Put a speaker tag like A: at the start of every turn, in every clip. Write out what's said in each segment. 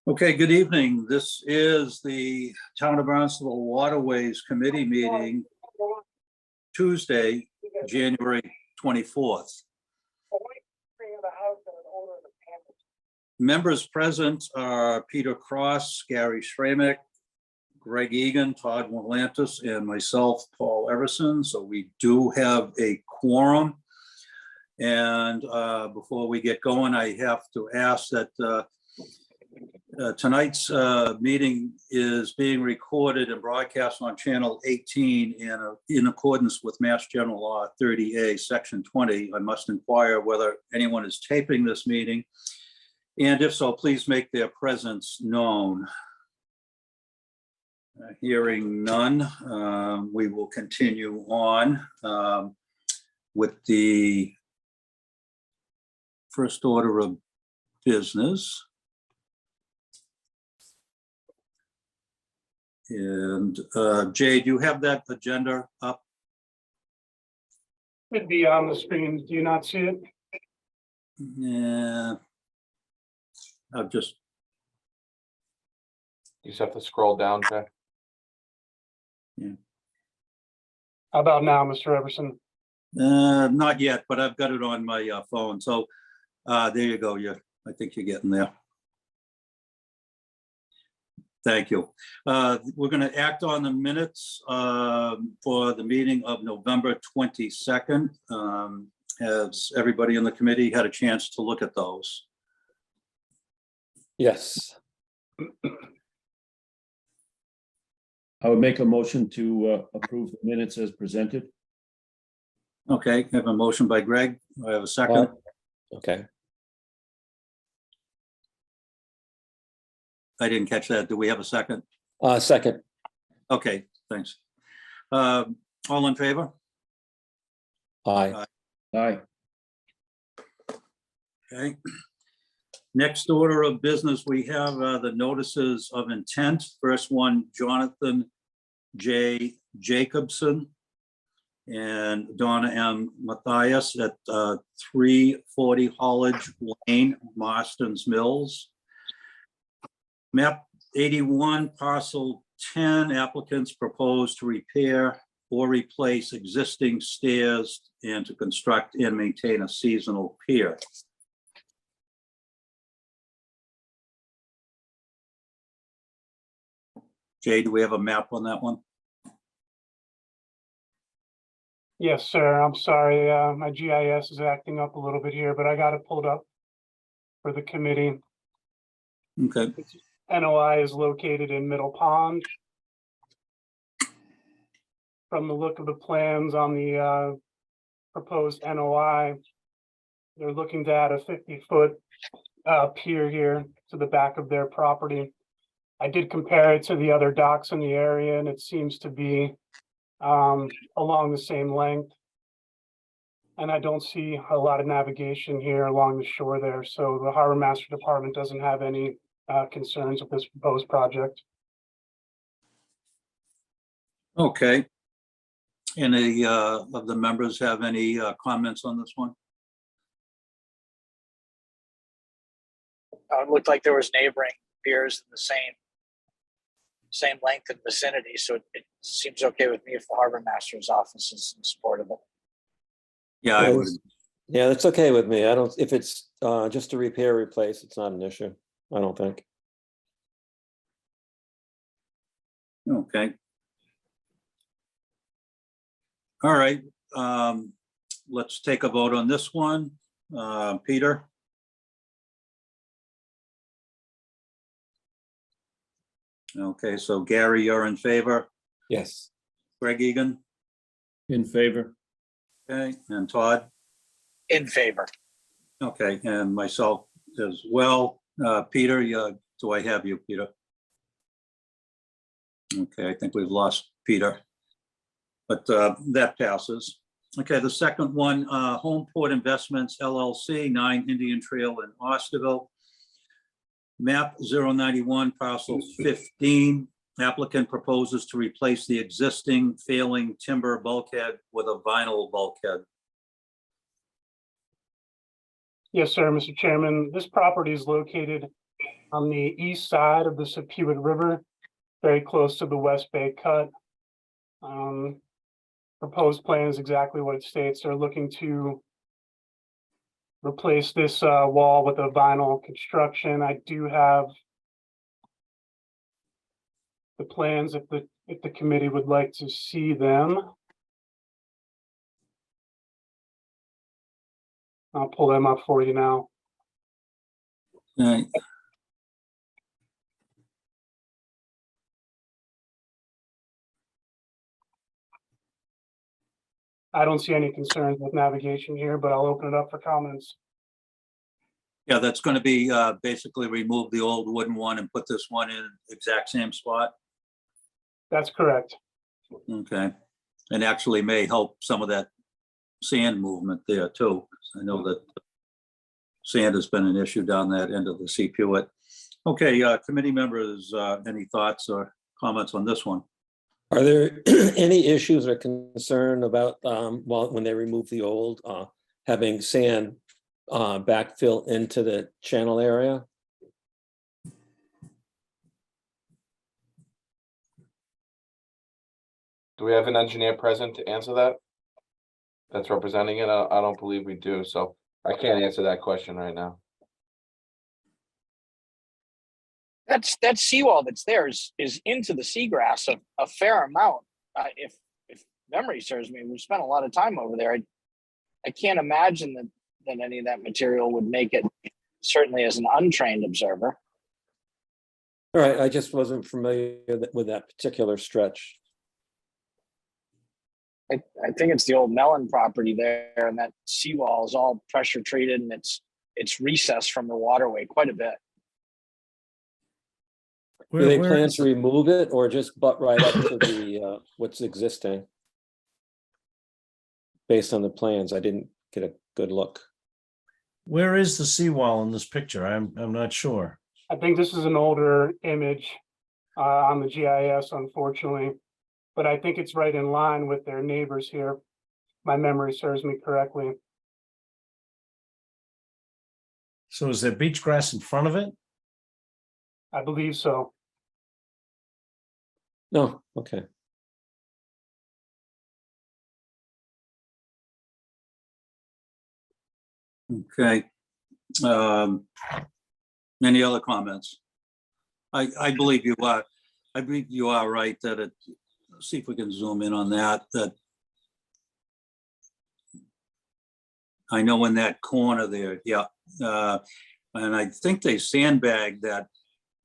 A: Okay, good evening. This is the Town of Barnstable Waterways Committee meeting, Tuesday, January 24th. Members present are Peter Cross, Gary Schramek, Greg Egan, Todd Willantis, and myself, Paul Everson. So we do have a quorum. And before we get going, I have to ask that tonight's meeting is being recorded and broadcast on Channel 18 in accordance with Mass General Law 30A, Section 20. I must inquire whether anyone is taping this meeting. And if so, please make their presence known. Hearing none, we will continue on with the first order of business. And Jay, do you have that agenda up?
B: It'd be on the screen. Do you not see it?
A: Yeah. I've just.
C: You just have to scroll down, Jay.
A: Yeah.
B: How about now, Mr. Everson?
A: Not yet, but I've got it on my phone. So there you go. I think you're getting there. Thank you. We're going to act on the minutes for the meeting of November 22nd. Has everybody in the committee had a chance to look at those?
D: Yes. I would make a motion to approve the minutes as presented.
A: Okay, I have a motion by Greg. I have a second.
D: Okay.
A: I didn't catch that. Do we have a second?
D: Second.
A: Okay, thanks. All in favor?
D: Aye. Aye.
A: Okay. Next order of business, we have the notices of intent. First one, Jonathan J. Jacobson and Donna M. Matthias at 340 Hollidge Lane, Marston's Mills. Map 81, parcel 10, applicants propose to repair or replace existing stairs and to construct and maintain a seasonal pier. Jay, do we have a map on that one?
B: Yes, sir. I'm sorry. My GIS is acting up a little bit here, but I got it pulled up for the committee.
A: Okay.
B: NOI is located in Middle Pond. From the look of the plans on the proposed NOI, they're looking to add a 50-foot pier here to the back of their property. I did compare it to the other docks in the area, and it seems to be along the same length. And I don't see a lot of navigation here along the shore there. So the Harbor Master Department doesn't have any concerns with this proposed project.
A: Okay. Any of the members have any comments on this one?
E: It looked like there was neighboring piers in the same length and vicinity, so it seems okay with me if the harbor master's office is in support of it.
A: Yeah, I would.
D: Yeah, that's okay with me. I don't, if it's just a repair, replace, it's not an issue. I don't think.
A: Okay. All right. Let's take a vote on this one. Peter? Okay, so Gary, you're in favor.
D: Yes.
A: Greg Egan?
D: In favor.
A: Okay, and Todd?
E: In favor.
A: Okay, and myself as well. Peter, do I have you, Peter? Okay, I think we've lost Peter, but that passes. Okay, the second one, Homeport Investments LLC, 9 Indian Trail in Osterville. Map 091, parcel 15. Applicant proposes to replace the existing failing timber bulkhead with a vinyl bulkhead.
B: Yes, sir, Mr. Chairman. This property is located on the east side of the Sepuit River, very close to the West Bay Cut. Proposed plan is exactly what it states. They're looking to replace this wall with a vinyl construction. I do have the plans if the committee would like to see them. I'll pull them up for you now.
A: Right.
B: I don't see any concerns with navigation here, but I'll open it up for comments.
A: Yeah, that's going to be basically remove the old wooden one and put this one in exact same spot.
B: That's correct.
A: Okay. And actually may help some of that sand movement there too. I know that sand has been an issue down that end of the Sepuit. Okay, committee members, any thoughts or comments on this one?
D: Are there any issues or concern about, when they remove the old, having sand backfill into the channel area?
C: Do we have an engineer present to answer that? That's representing it? I don't believe we do, so I can't answer that question right now.
E: That seawall that's there is into the seagrass a fair amount. If memory serves me, we've spent a lot of time over there. I can't imagine that any of that material would make it, certainly as an untrained observer.
D: All right, I just wasn't familiar with that particular stretch.
E: I think it's the old Mellon property there, and that seawall is all pressure treated, and it's recessed from the waterway quite a bit.
D: Do they plan to remove it or just butt right up to the what's existing? Based on the plans, I didn't get a good look.
F: Where is the seawall in this picture? I'm not sure.
B: I think this is an older image on the GIS, unfortunately, but I think it's right in line with their neighbors here. My memory serves me correctly.
F: So is there beach grass in front of it?
B: I believe so.
D: No, okay.
A: Okay. Any other comments? I believe you are. I believe you are right that it, see if we can zoom in on that, I know in that corner there, yeah. And I think they sandbagged that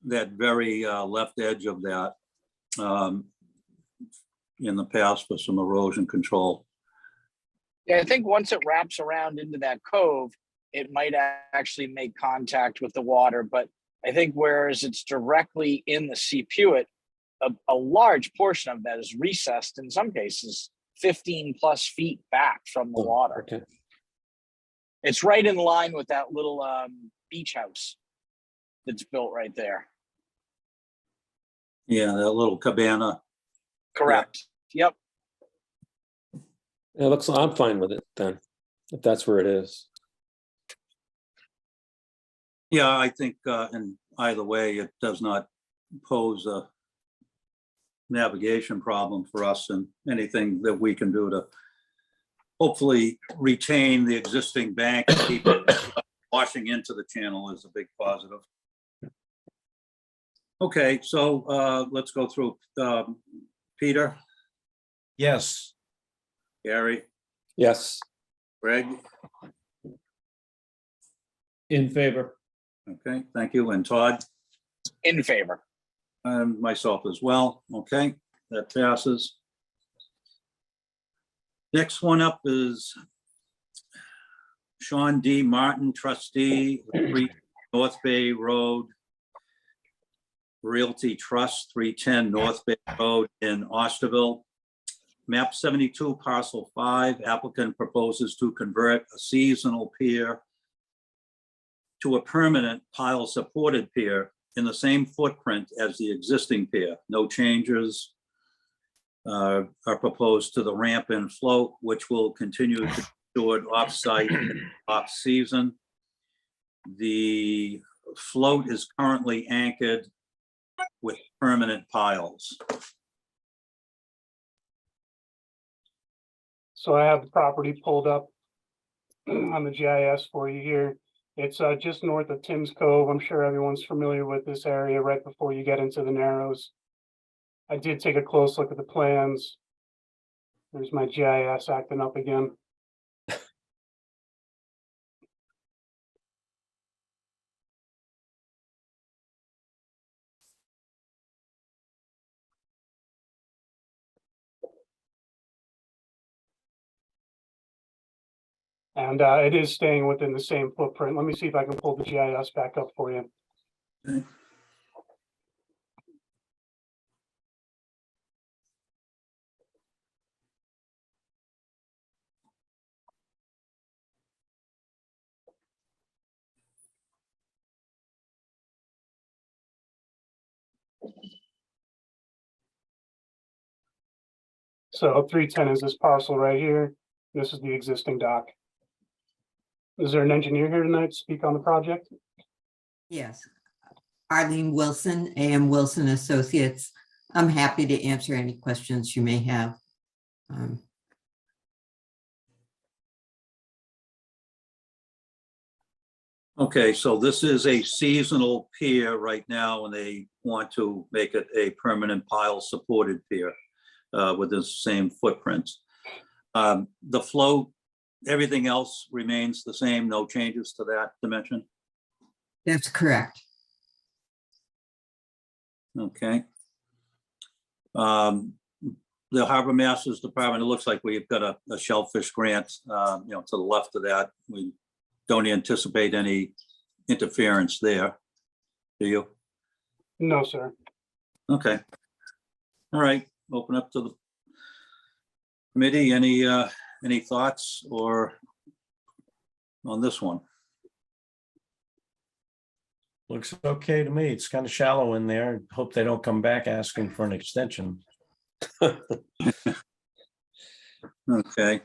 A: very left edge of that in the past for some erosion control.
E: Yeah, I think once it wraps around into that cove, it might actually make contact with the water. But I think whereas it's directly in the Sepuit, a large portion of that is recessed, in some cases, 15 plus feet back from the water.
D: Okay.
E: It's right in line with that little beach house that's built right there.
A: Yeah, that little cabana.
E: Correct. Yep.
D: It looks, I'm fine with it then, if that's where it is.
A: Yeah, I think in either way, it does not pose a navigation problem for us, and anything that we can do to hopefully retain the existing bank and keep it washing into the channel is a big positive. Okay, so let's go through. Peter,
F: Yes.
A: Gary,
D: Yes,
A: Greg,
F: In favor.
A: okay, thank you, and Todd,
E: In favor.
A: and myself as well. Okay, that passes. Next one up is Sean D. Martin, trustee, 3 North Bay Road, Realty Trust, 310 North Bay Road in Osterville. Map 72, parcel 5, applicant proposes to convert a seasonal pier to a permanent pile-supported pier in the same footprint as the existing pier. No changes are proposed to the ramp and float, which will continue to be stored off-site and off-season. The float is currently anchored with permanent piles.
B: So I have the property pulled up on the GIS for you here. It's just north of Tim's Cove. I'm sure everyone's familiar with this area right before you get into the Narrows. I did take a close look at the plans. There's my GIS acting up again. And it is staying within the same footprint. Let me see if I can pull the GIS back up for you.
A: Okay.
B: So 310 is this parcel right here. This is the existing dock. Is there an engineer here tonight to speak on the project?
G: Yes. Arlene Wilson, AM Wilson Associates. I'm happy to answer any questions you may have.
A: Okay, so this is a seasonal pier right now, and they want to make it a permanent pile supported pier with the same footprint. The float, everything else remains the same, no changes to that dimension?
G: That's correct.
A: Okay. The Harbor Masters Department, it looks like we've got a shellfish grant, to the left of that. We don't anticipate any interference there, do you?
B: No, sir.
A: Okay. All right, open up to the committee. Any thoughts or on this one?
F: Looks okay to me. It's kind of shallow in there. Hope they don't come back asking for an extension.
A: Okay,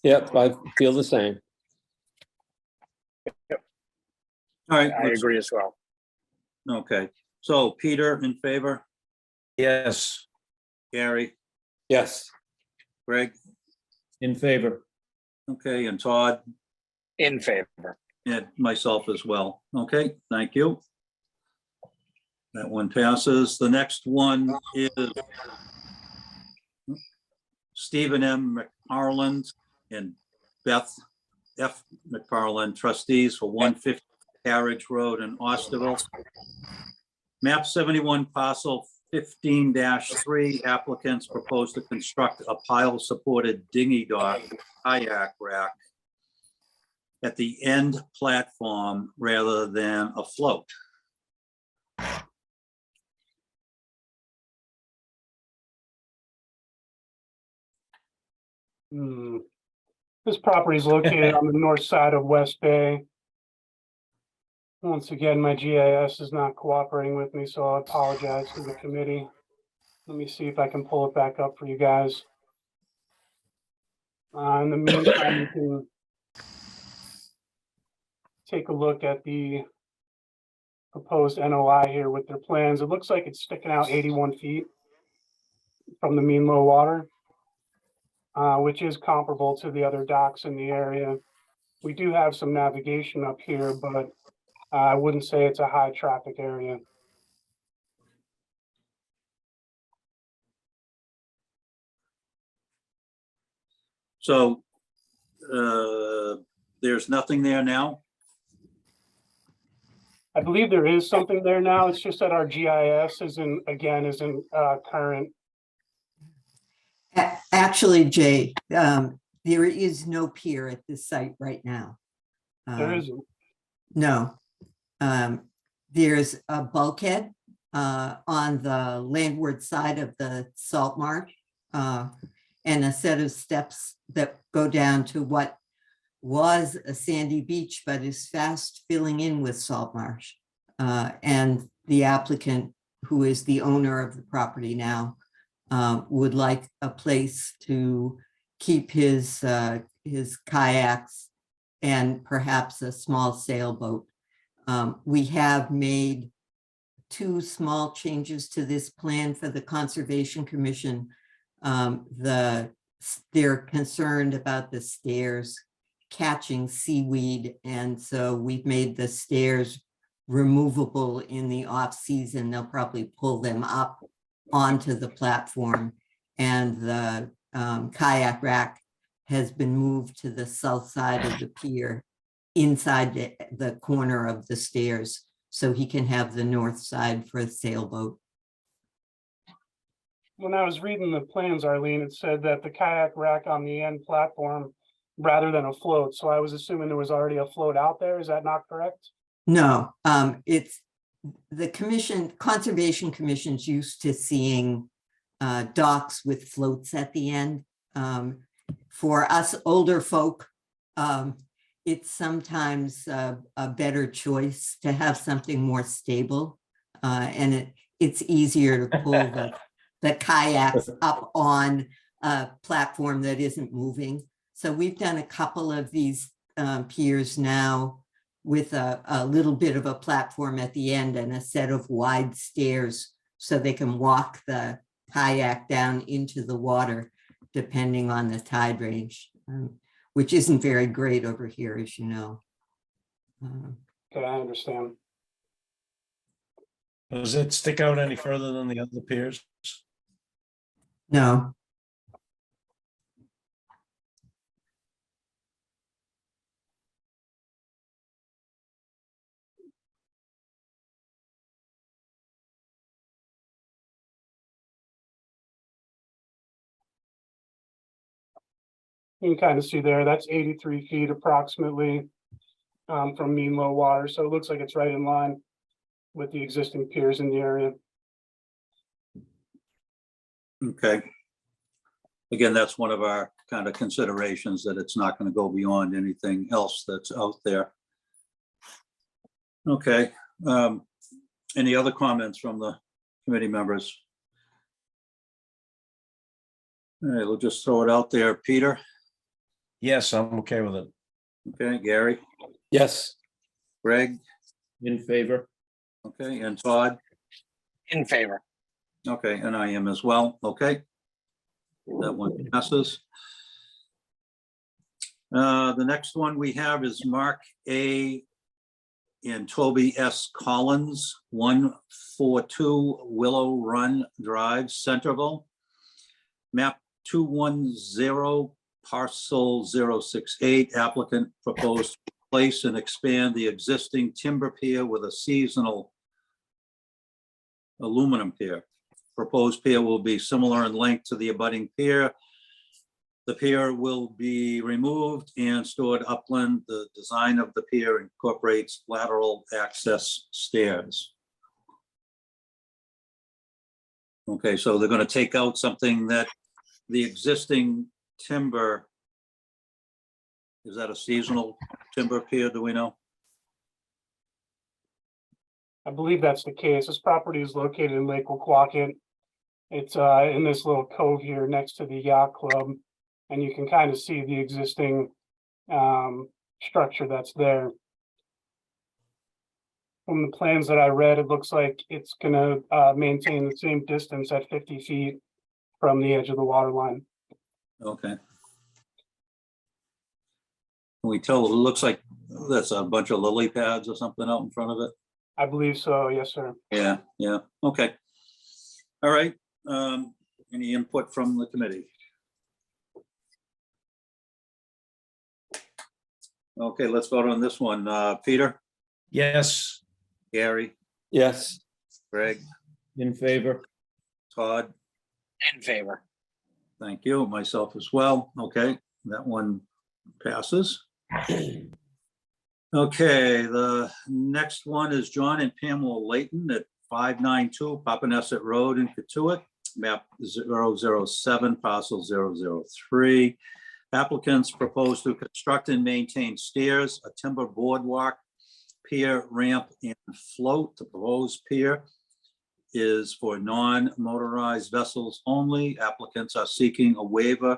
D: Yep, I feel the same.
A: all right.
E: I agree as well.
A: Okay, so Peter in favor,
F: Yes,
A: Gary,
D: Yes,
A: Greg,
F: in favor.
A: okay, and Todd,
E: In favor.
A: and myself as well. Okay, thank you. That one passes. The next one is Stephen M. McFarland and Beth F. McFarland, trustees for 150 Carriage Road in Osterville. Map 71 parcel 15-3, applicants propose to construct a pile-supported dinghy dock kayak rack at the end platform rather than a float.
B: This property is located on the north side of West Bay. Once again, my GIS is not cooperating with me, so I apologize to the committee. Let me see if I can pull it back up for you guys. In the meantime, you can take a look at the proposed NOI here with their plans. It looks like it's sticking out 81 feet from the mean low water, which is comparable to the other docks in the area. We do have some navigation up here, but I wouldn't say it's a high traffic area.
A: So there's nothing there now?
B: I believe there is something there now. It's just that our GIS isn't current.
G: Actually, Jay, there is no pier at this site right now.
B: There isn't.
G: No. There's a bulkhead on the landward side of the salt marsh and a set of steps that go down to what was a sandy beach, but is fast filling in with salt marsh. And the applicant, who is the owner of the property now, would like a place to keep his kayaks and perhaps a small sailboat We have made 2 small changes to this plan for the Conservation Commission. They're concerned about the stairs catching seaweed, and so we've made the stairs removable in the off-season. They'll probably pull them up onto the platform, and the kayak rack has been moved to the south side of the pier inside the corner of the stairs, so he can have the north side for a sailboat.
B: When I was reading the plans, Arlene, it said that the kayak rack on the end platform rather than a float. So I was assuming there was already a float out there. Is that not correct?
G: No, it's the Conservation Commission's used to seeing docks with floats at the end. For us older folk, it's sometimes a better choice to have something more stable. And it's easier to pull the kayaks up on a platform that isn't moving. So we've done a couple of these piers now with a little bit of a platform at the end and a set of wide stairs so they can walk the kayak down into the water depending on the tide range, which isn't very great over here, as you know.
B: Okay, I understand.
F: Does it stick out any further than the other piers?
G: No,
B: You can kind of see there, that's 83 feet approximately from mean low water. So it looks like it's right in line with the existing piers in the area.
A: Okay. Again, that's one of our kind of considerations, that it's not going to go beyond anything else that's out there. Okay. Any other comments from the committee members? All right, we'll just throw it out there. Peter?
F: Yes, I'm okay with it.
A: Okay, Gary?
D: Yes.
A: Greg?
F: In favor?
A: Okay, and Todd?
E: In favor.
A: Okay, and I am as well. Okay. That one passes. The next one we have is Mark A. and Toby S. Collins, 142 Willow Run Drive, Centerville. Map 210, parcel 068. Applicant proposed to place and expand the existing timber pier with a seasonal aluminum pier. Proposed pier will be similar in length to the abutting pier. The pier will be removed and stored upland. The design of the pier incorporates lateral access stairs. Okay, so they're going to take out something that the existing timber, is that a seasonal timber pier, do we know?
B: I believe that's the case. This property is located in Lake Wequaquet. It's in this little cove here next to the yacht club. And you can kind of see the existing structure that's there. From the plans that I read, it looks like it's gonna maintain the same distance at 50 feet from the edge of the water line.
A: Okay. Can we tell, it looks like that's a bunch of lily pads or something out in front of it?
B: I believe so, yes, sir.
A: Yeah, yeah, okay. All right, any input from the committee? Okay, let's vote on this one. Peter,
F: Yes.
A: Gary,
D: Yes.
A: Greg,
F: In favor?
A: Todd,
E: In favor.
A: thank you, myself as well. Okay, that one passes. Okay, the next one is John and Pamela Layton at 592 Papaneset Road in Katuitt, map 007, parcel 003. Applicants propose to construct and maintain stairs, a timber boardwalk, pier, ramp, and float. The proposed pier is for non-motorized vessels only. Applicants are seeking a waiver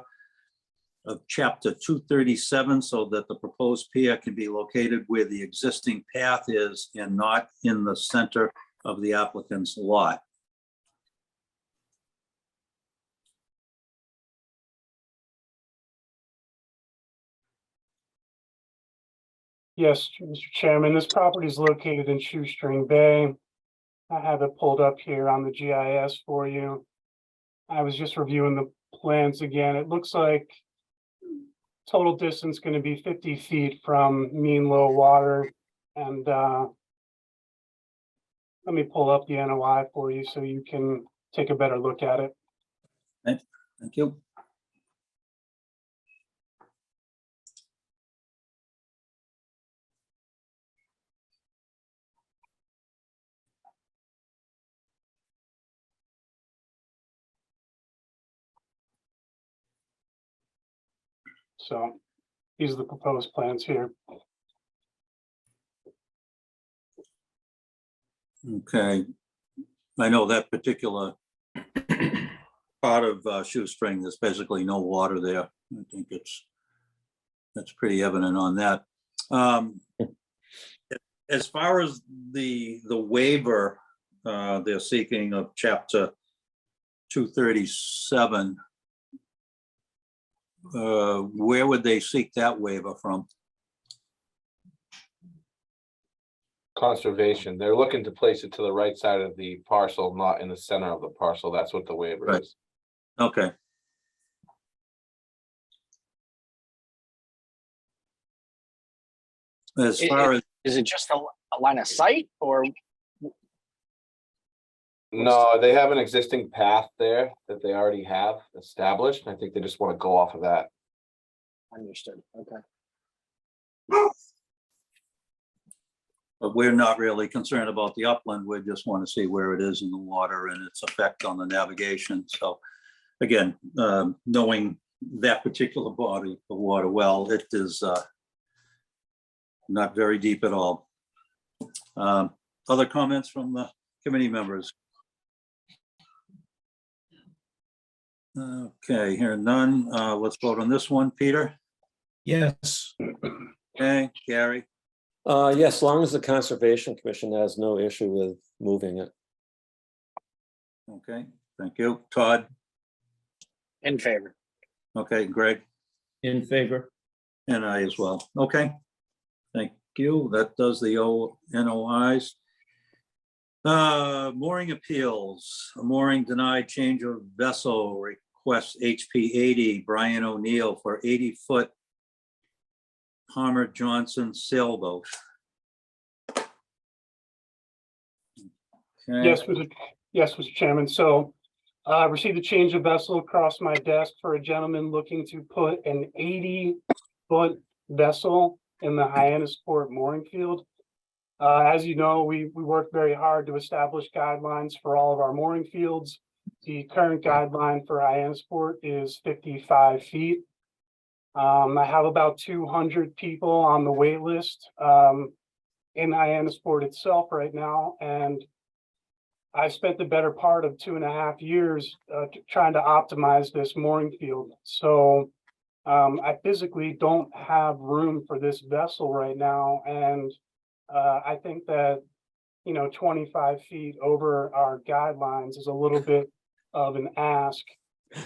A: of chapter 237 so that the proposed pier can be located where the existing path is and not in the center of the applicant's lot.
B: Yes, Mr. Chairman, this property is located in Shoestring Bay. I have it pulled up here on the GIS for you. I was just reviewing the plans again. It looks like total distance going to be 50 feet from mean low water. And let me pull up the NOI for you so you can take a better look at it.
A: Thank you.
B: So these are the proposed plans here.
A: Okay. I know that particular part of Shoestring, there's basically no water there. I think that's pretty evident on that. As far as the waiver they're seeking of chapter 237, where would they seek that waiver from?
C: Conservation, they're looking to place it to the right side of the parcel, not in the center of the parcel. That's what the waiver
A: Right.
C: is.
A: Okay. As far as,
E: Is it just a line of sight or?
C: No, they have an existing path there that they already have established. I think they just want to go off of that.
E: Understood, okay.
A: but we're not really concerned about the upland. We just want to see where it is in the water and its effect on the navigation. So again, knowing that particular body of water well, it is not very deep at all. Other comments from the committee members? Okay, hearing none. Let's vote on this one. Peter?
F: Yes.
A: Okay, Gary?
D: Yes, as long as the Conservation Commission has no issue with moving it.
A: Okay, thank you. Todd?
E: In favor.
A: Okay, Greg?
F: In favor.
A: And I as well. Okay. Thank you. That does the NOIs. Mooring appeals, a mooring denied change of vessel request HP 80, Brian O'Neill for 80-foot Palmer Johnson sailboat. Okay.
B: Yes, Mr. Chairman. So I received a change of vessel across my desk for a gentleman looking to put an 80-foot vessel in the Hyannisport mooring field. As you know, we worked very hard to establish guidelines for all of our mooring fields. The current guideline for Hyannisport is 55 feet. I have about 200 people on the wait list in Hyannisport itself right now, and I spent the better part of 2.5 years trying to optimize this mooring field. So I physically don't have room for this vessel right now, and I think that 25 feet over our guidelines is a little bit of an ask.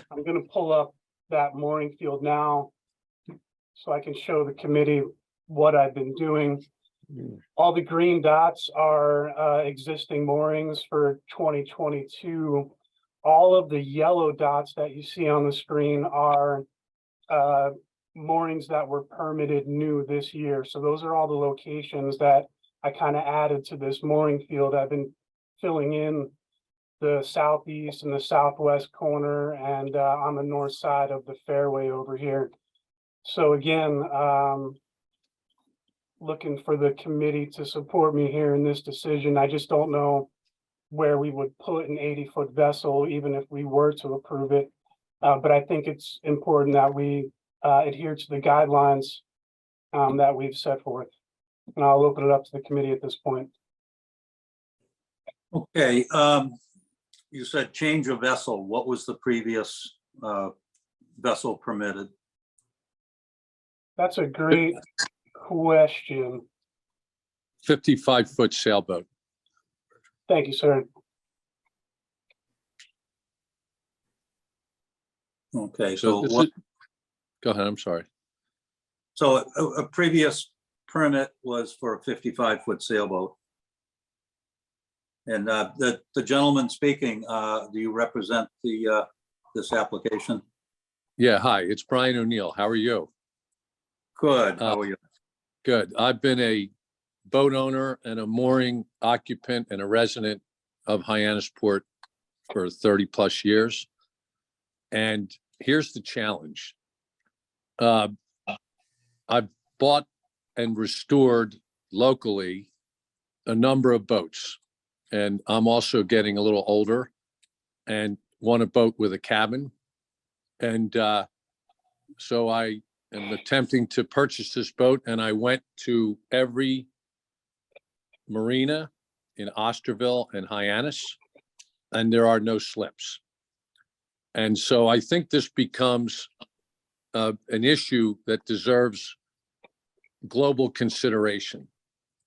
B: I'm going to pull up that mooring field now so I can show the committee what I've been doing. All the green dots are existing moorings for 2022. All of the yellow dots that you see on the screen are moorings that were permitted new this year. So those are all the locations that I kind of added to this mooring field. I've been filling in the southeast and the southwest corner and on the north side of the fairway over here. So again, looking for the committee to support me here in this decision. I just don't know where we would put an 80-foot vessel, even if we were to approve it. But I think it's important that we adhere to the guidelines that we've set forth. And I'll open it up to the committee at this point.
A: Okay, you said change of vessel. What was the previous vessel permitted?
B: That's a great question.
H: 55-foot sailboat.
B: Thank you, sir.
A: Okay,
H: So
A: so
H: this
A: what,
H: is, go ahead, I'm sorry.
A: so a previous permit was for a 55-foot sailboat. And the gentleman speaking, do you represent the this application?
H: Yeah, hi, it's Brian O'Neill. How are you?
A: Good, how are you?
H: Good. I've been a boat owner and a mooring occupant and a resident of Hyannisport for 30 plus years. And here's the challenge. I've bought and restored locally a number of boats. And I'm also getting a little older and want a boat with a cabin. And so I am attempting to purchase this boat, and I went to every marina in Osterville and Hyannis, and there are no slips. And so I think this becomes an issue that deserves global consideration.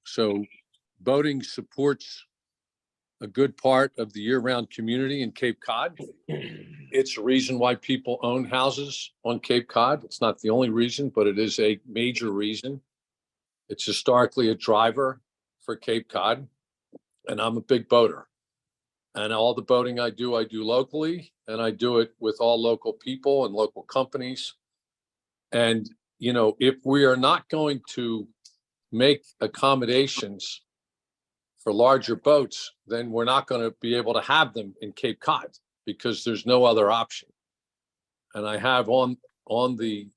H: So boating supports a good part of the year-round community in Cape Cod. It's a reason why people own houses on Cape Cod. It's not the only reason, but it is a major reason. It's historically a driver for Cape Cod, and I'm a big boater. And all the boating I do locally, and I do it with all local people and local companies. And, you know, if we are not going to make accommodations for larger boats, then we're not going to be able to have them in Cape Cod because there's no other option. And I have on the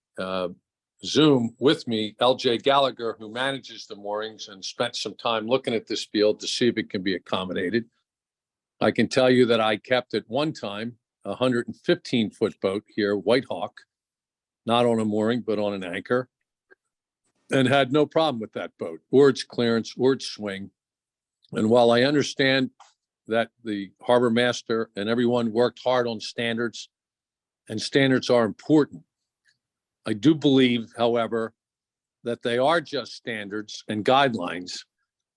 H: Zoom with me, LJ Gallagher, who manages the moorings and spent some time looking at this field to see if it can be accommodated. I can tell you that I kept at one time a 115-foot boat here, White Hawk, not on a mooring, but on an anchor, and had no problem with that boat or its clearance or its swing. And while I understand that the harbor master and everyone worked hard on standards, and standards are important, I do believe, however, that they are just standards and guidelines,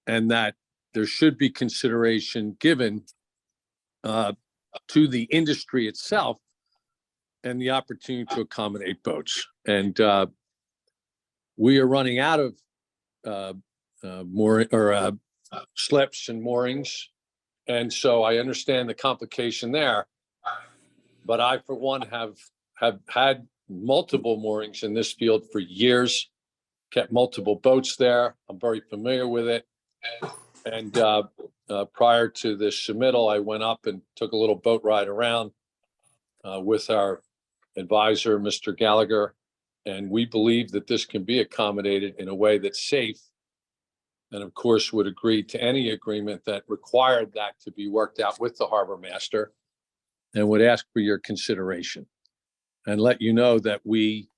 H: and that there should be consideration given to the industry itself and the opportunity to accommodate boats. And we are running out of slips and moorings. And so I understand the complication there, but I, for one, have had multiple moorings in this field for years, kept multiple boats there. I'm very familiar with it. And prior to this submittal, I went up and took a little boat ride around with our advisor, Mr. Gallagher. And we believe that this can be accommodated in a way that's safe. And of course, would agree to any agreement that required that to be worked out with the harbor master, and would ask for your consideration and let you know that we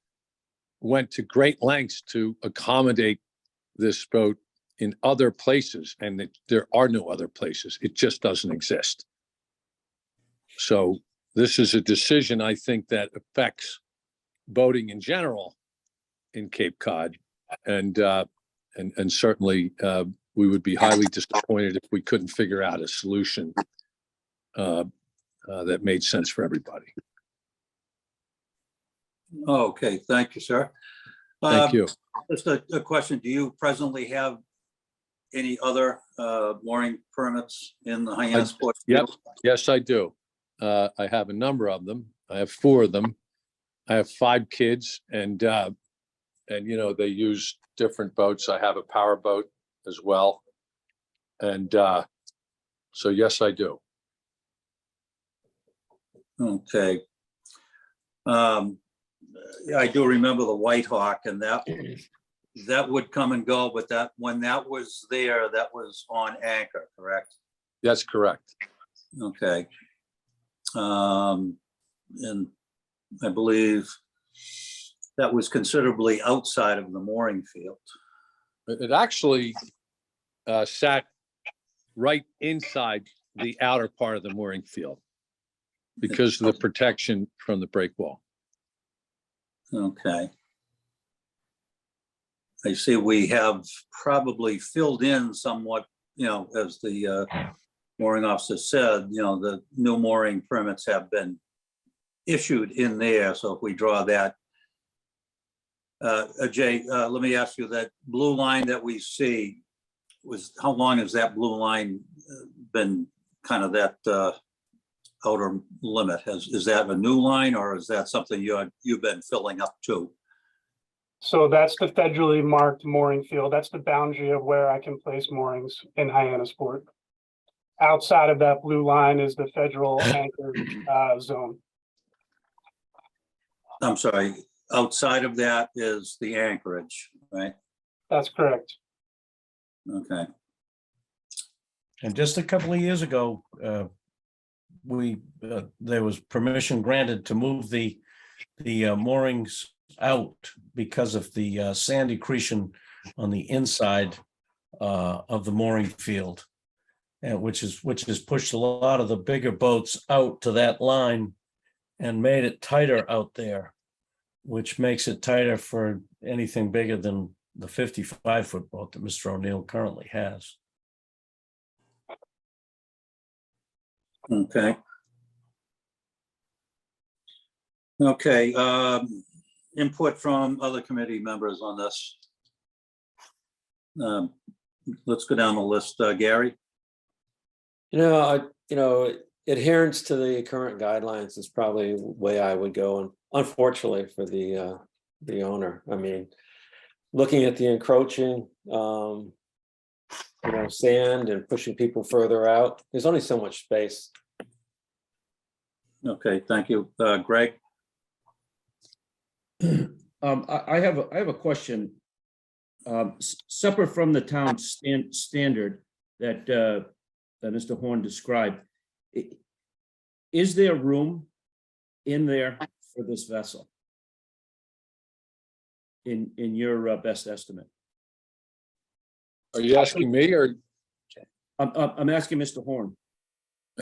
H: went to great lengths to accommodate this boat in other places, and that there are no other places. It just doesn't exist. So this is a decision, I think, that affects boating in general in Cape Cod. And certainly we would be highly disappointed if we couldn't figure out a solution that made sense for everybody.
A: Okay, thank you, sir.
H: Thank you.
A: Just a question, do you presently have any other mooring permits in the Hyannisport?
H: Yep. Yes, I do. I have a number of them. I have 4 of them. I have 5 kids, and you know, they use different boats. I have a power boat as well. And so yes, I do.
A: Okay. Yeah, I do remember the White Hawk, and that would come and go, but that when that was there, that was on anchor, correct?
H: That's correct.
A: Okay. And I believe that was considerably outside of the mooring field.
H: It actually sat right inside the outer part of the mooring field because of the protection from the breakwall.
A: Okay. I see we have probably filled in somewhat, as the mooring officer said, the new mooring permits have been issued in there. So if we draw that, Jay, let me ask you, that blue line that we see, how long has that blue line been kind of that outer limit? Is that a new line, or is that something you've been filling up to?
B: So that's the federally marked mooring field. That's the boundary of where I can place moorings in Hyannisport. Outside of that blue line is the federal anchor zone.
A: I'm sorry, outside of that is the anchorage, right?
B: That's correct.
A: Okay.
F: And just a couple of years ago, there was permission granted to move the moorings out because of the sand accretion on the inside of the mooring field, and which has pushed a lot of the bigger boats out to that line and made it tighter out there, which makes it tighter for anything bigger than the 55-foot boat that Mr. O'Neill currently has.
A: Okay. Okay, input from other committee members on this. Let's go down the list. Gary?
D: Adherence to the current guidelines is probably the way I would go. And unfortunately for the owner, I mean, looking at the encroaching, sand and pushing people further out, there's only so much space.
A: Okay, thank you. Greg?
I: I have a question. Separate from the town standard that Mr. Horn described, is there room in there for this vessel? In your best estimate?
H: Are you asking me or?
I: I'm asking Mr. Horn.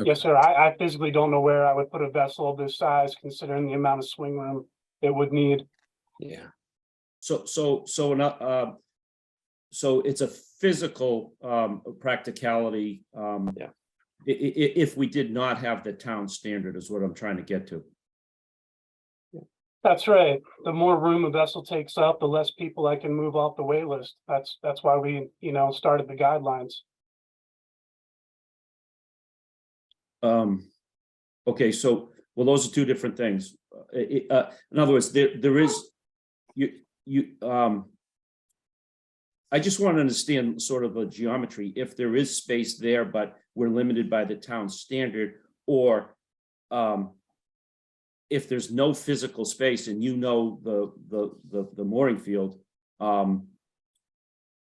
B: Yes, sir. I physically don't know where I would put a vessel of this size, considering the amount of swing room it would need.
D: Yeah.
I: So it's a physical practicality.
D: Yeah.
I: If we did not have the town standard is what I'm trying to get to.
B: That's right. The more room a vessel takes up, the less people I can move off the wait list. That's why we, started the guidelines.
I: Okay, so, well, those are two different things. In other words, there is, I just want to understand sort of a geometry, if there is space there, but we're limited by the town standard, or if there's no physical space and the mooring field,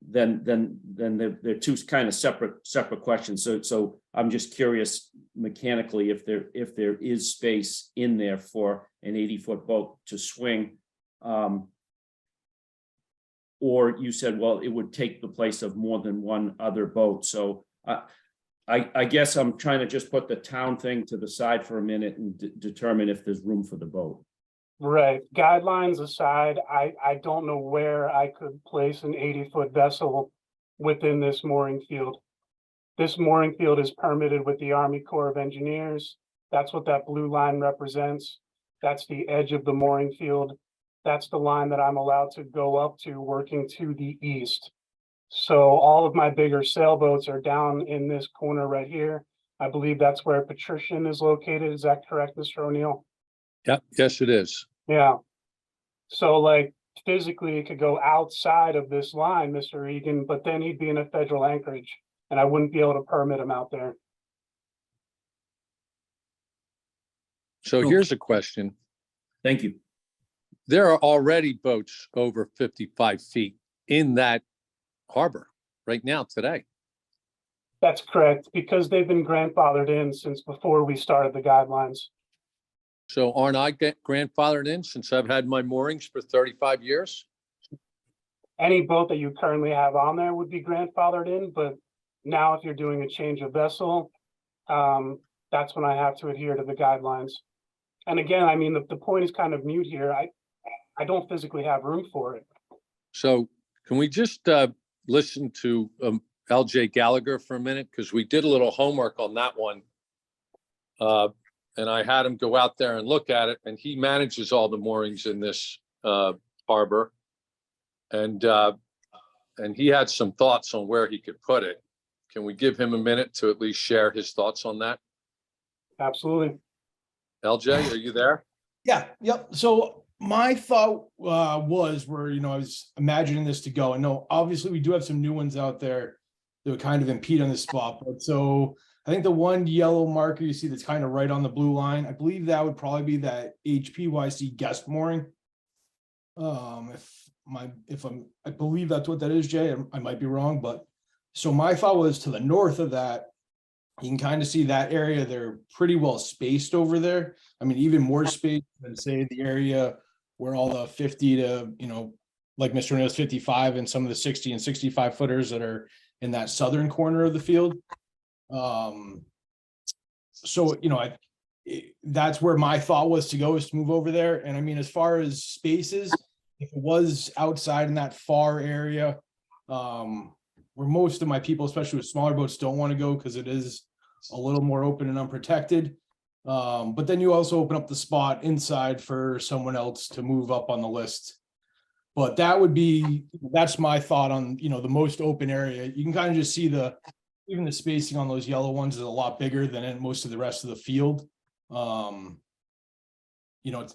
I: then they're two kind of separate questions. So I'm just curious mechanically if there is space in there for an 80-foot boat to swing, or you said, well, it would take the place of more than one other boat. So I guess I'm trying to just put the town thing to the side for a minute and determine if there's room for the boat.
B: Right. Guidelines aside, I don't know where I could place an 80-foot vessel within this mooring field. This mooring field is permitted with the Army Corps of Engineers. That's what that blue line represents. That's the edge of the mooring field. That's the line that I'm allowed to go up to, working to the east. So all of my bigger sailboats are down in this corner right here. I believe that's where Patrician is located. Is that correct, Mr. O'Neill?
H: Yep, yes, it is.
B: Yeah. So physically it could go outside of this line, Mr. Egan, but then he'd be in a federal anchorage and I wouldn't be able to permit him out there.
H: So here's a question.
I: Thank you.
H: There are already boats over 55 feet in that harbor right now today.
B: That's correct, because they've been grandfathered in since before we started the guidelines.
H: So aren't I grandfathered in since I've had my moorings for 35 years?
B: Any boat that you currently have on there would be grandfathered in, but now if you're doing a change of vessel, that's when I have to adhere to the guidelines. And again, I mean, the point is kind of mute here. I don't physically have room for it.
H: So Can we just listen to LJ Gallagher for a minute? Because we did a little homework on that one. And I had him go out there and look at it, and he manages all the moorings in this harbor. And he had some thoughts on where he could put it. Can we give him a minute to at least share his thoughts on that?
B: Absolutely.
H: LJ, are you there?
J: Yeah, yep. So my thought was where, I was imagining this to go. And no, obviously we do have some new ones out there that would kind of impede on this spot. But so I think the one yellow marker you see that's kind of right on the blue line, I believe that would probably be that HPYC guest mooring. I believe that's what that is, Jay. I might be wrong, but so my thought was to the north of that, you can kind of see that area. They're pretty well spaced over there. I mean, even more space than say the area where all the 50 to, like Mr. O'Neill's 55 and some of the 60 and 65 footers that are in that southern corner of the field. So, that's where my thought was to go, is to move over there. And I mean, as far as spaces, if it was outside in that far area, where most of my people, especially with smaller boats, don't want to go because it is a little more open and unprotected. But then you also open up the spot inside for someone else to move up on the list. But that's my thought on, the most open area. You can kind of just see even the spacing on those yellow ones is a lot bigger than in most of the rest of the field.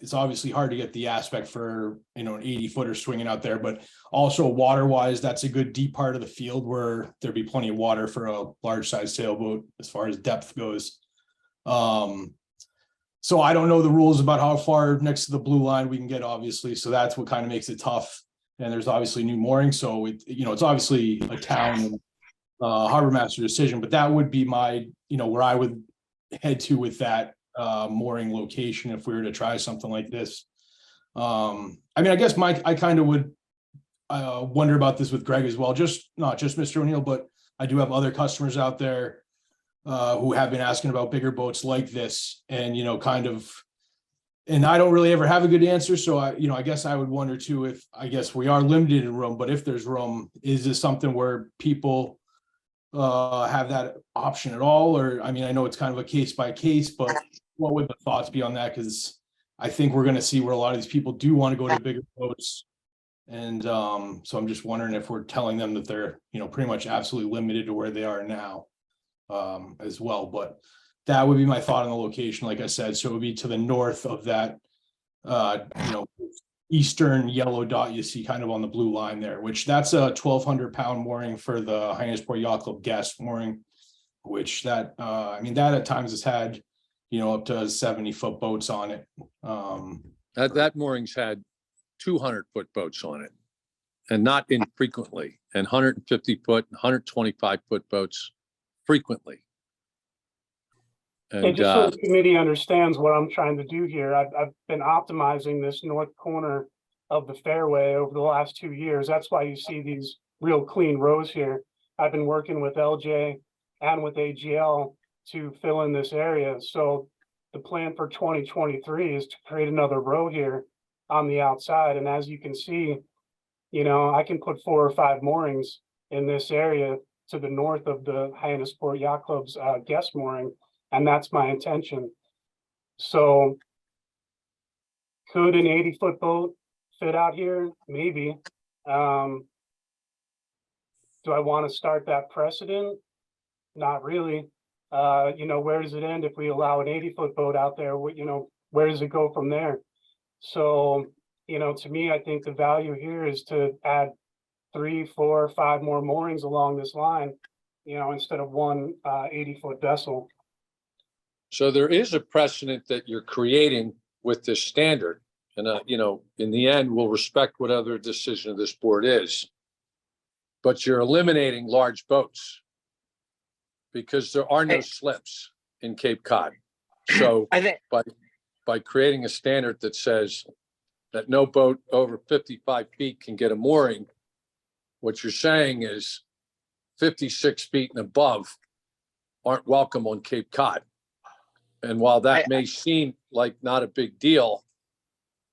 J: It's obviously hard to get the aspect for, an 80-footer swinging out there, but also water-wise, that's a good deep part of the field where there'd be plenty of water for a large-sized sailboat as far as depth goes. So I don't know the rules about how far next to the blue line we can get, obviously. So that's what kind of makes it tough. And there's obviously new mooring. So it's obviously a town and harbor master decision, but that would be my, where I would head to with that mooring location if we were to try something like this. I guess I kind of would wonder about this with Greg as well, not just Mr. O'Neill, but I do have other customers out there who have been asking about bigger boats like this, and and I don't really ever have a good answer. So I guess I would wonder too, if we are limited in room, but if there's room, is this something where people have that option at all? Or, I know it's kind of a case by case, but what would the thoughts be on that? Because I think we're going to see where a lot of these people do want to go to bigger boats. And so I'm just wondering if we're telling them that they're, pretty much absolutely limited to where they are now as well. But that would be my thought on the location, like I said. So it would be to the north of that, eastern yellow dot you see kind of on the blue line there, which that's a 1,200-pound mooring for the Hyannisport Yacht Club guest mooring, which that at times has had, up to 70-foot boats on it.
H: That mooring's had 200-foot boats on it, and not infrequently, and 150-foot, 125-foot boats frequently.
B: And just so the committee understands what I'm trying to do here, I've been optimizing this north corner of the fairway over the last 2 years. That's why you see these real clean rows here. I've been working with LJ and with AGL to fill in this area. So the plan for 2023 is to create another row here on the outside. And as you can see, I can put 4 or 5 moorings in this area to the north of the Hyannisport Yacht Club's guest mooring. And that's my intention. So could an 80-foot boat fit out here? Maybe. Do I want to start that precedent? Not really. Where does it end if we allow an 80-foot boat out there? Where does it go from there? So, to me, I think the value here is to add 3, 4, 5 more moorings along this line, instead of one 80-foot vessel.
H: So there is a precedent that you're creating with this standard. And, in the end, we'll respect whatever decision of this board is. But you're eliminating large boats because there are no slips in Cape Cod. So
E: I think
H: by creating a standard that says that no boat over 55 feet can get a mooring, what you're saying is 56 feet and above aren't welcome on Cape Cod. And while that may seem like not a big deal,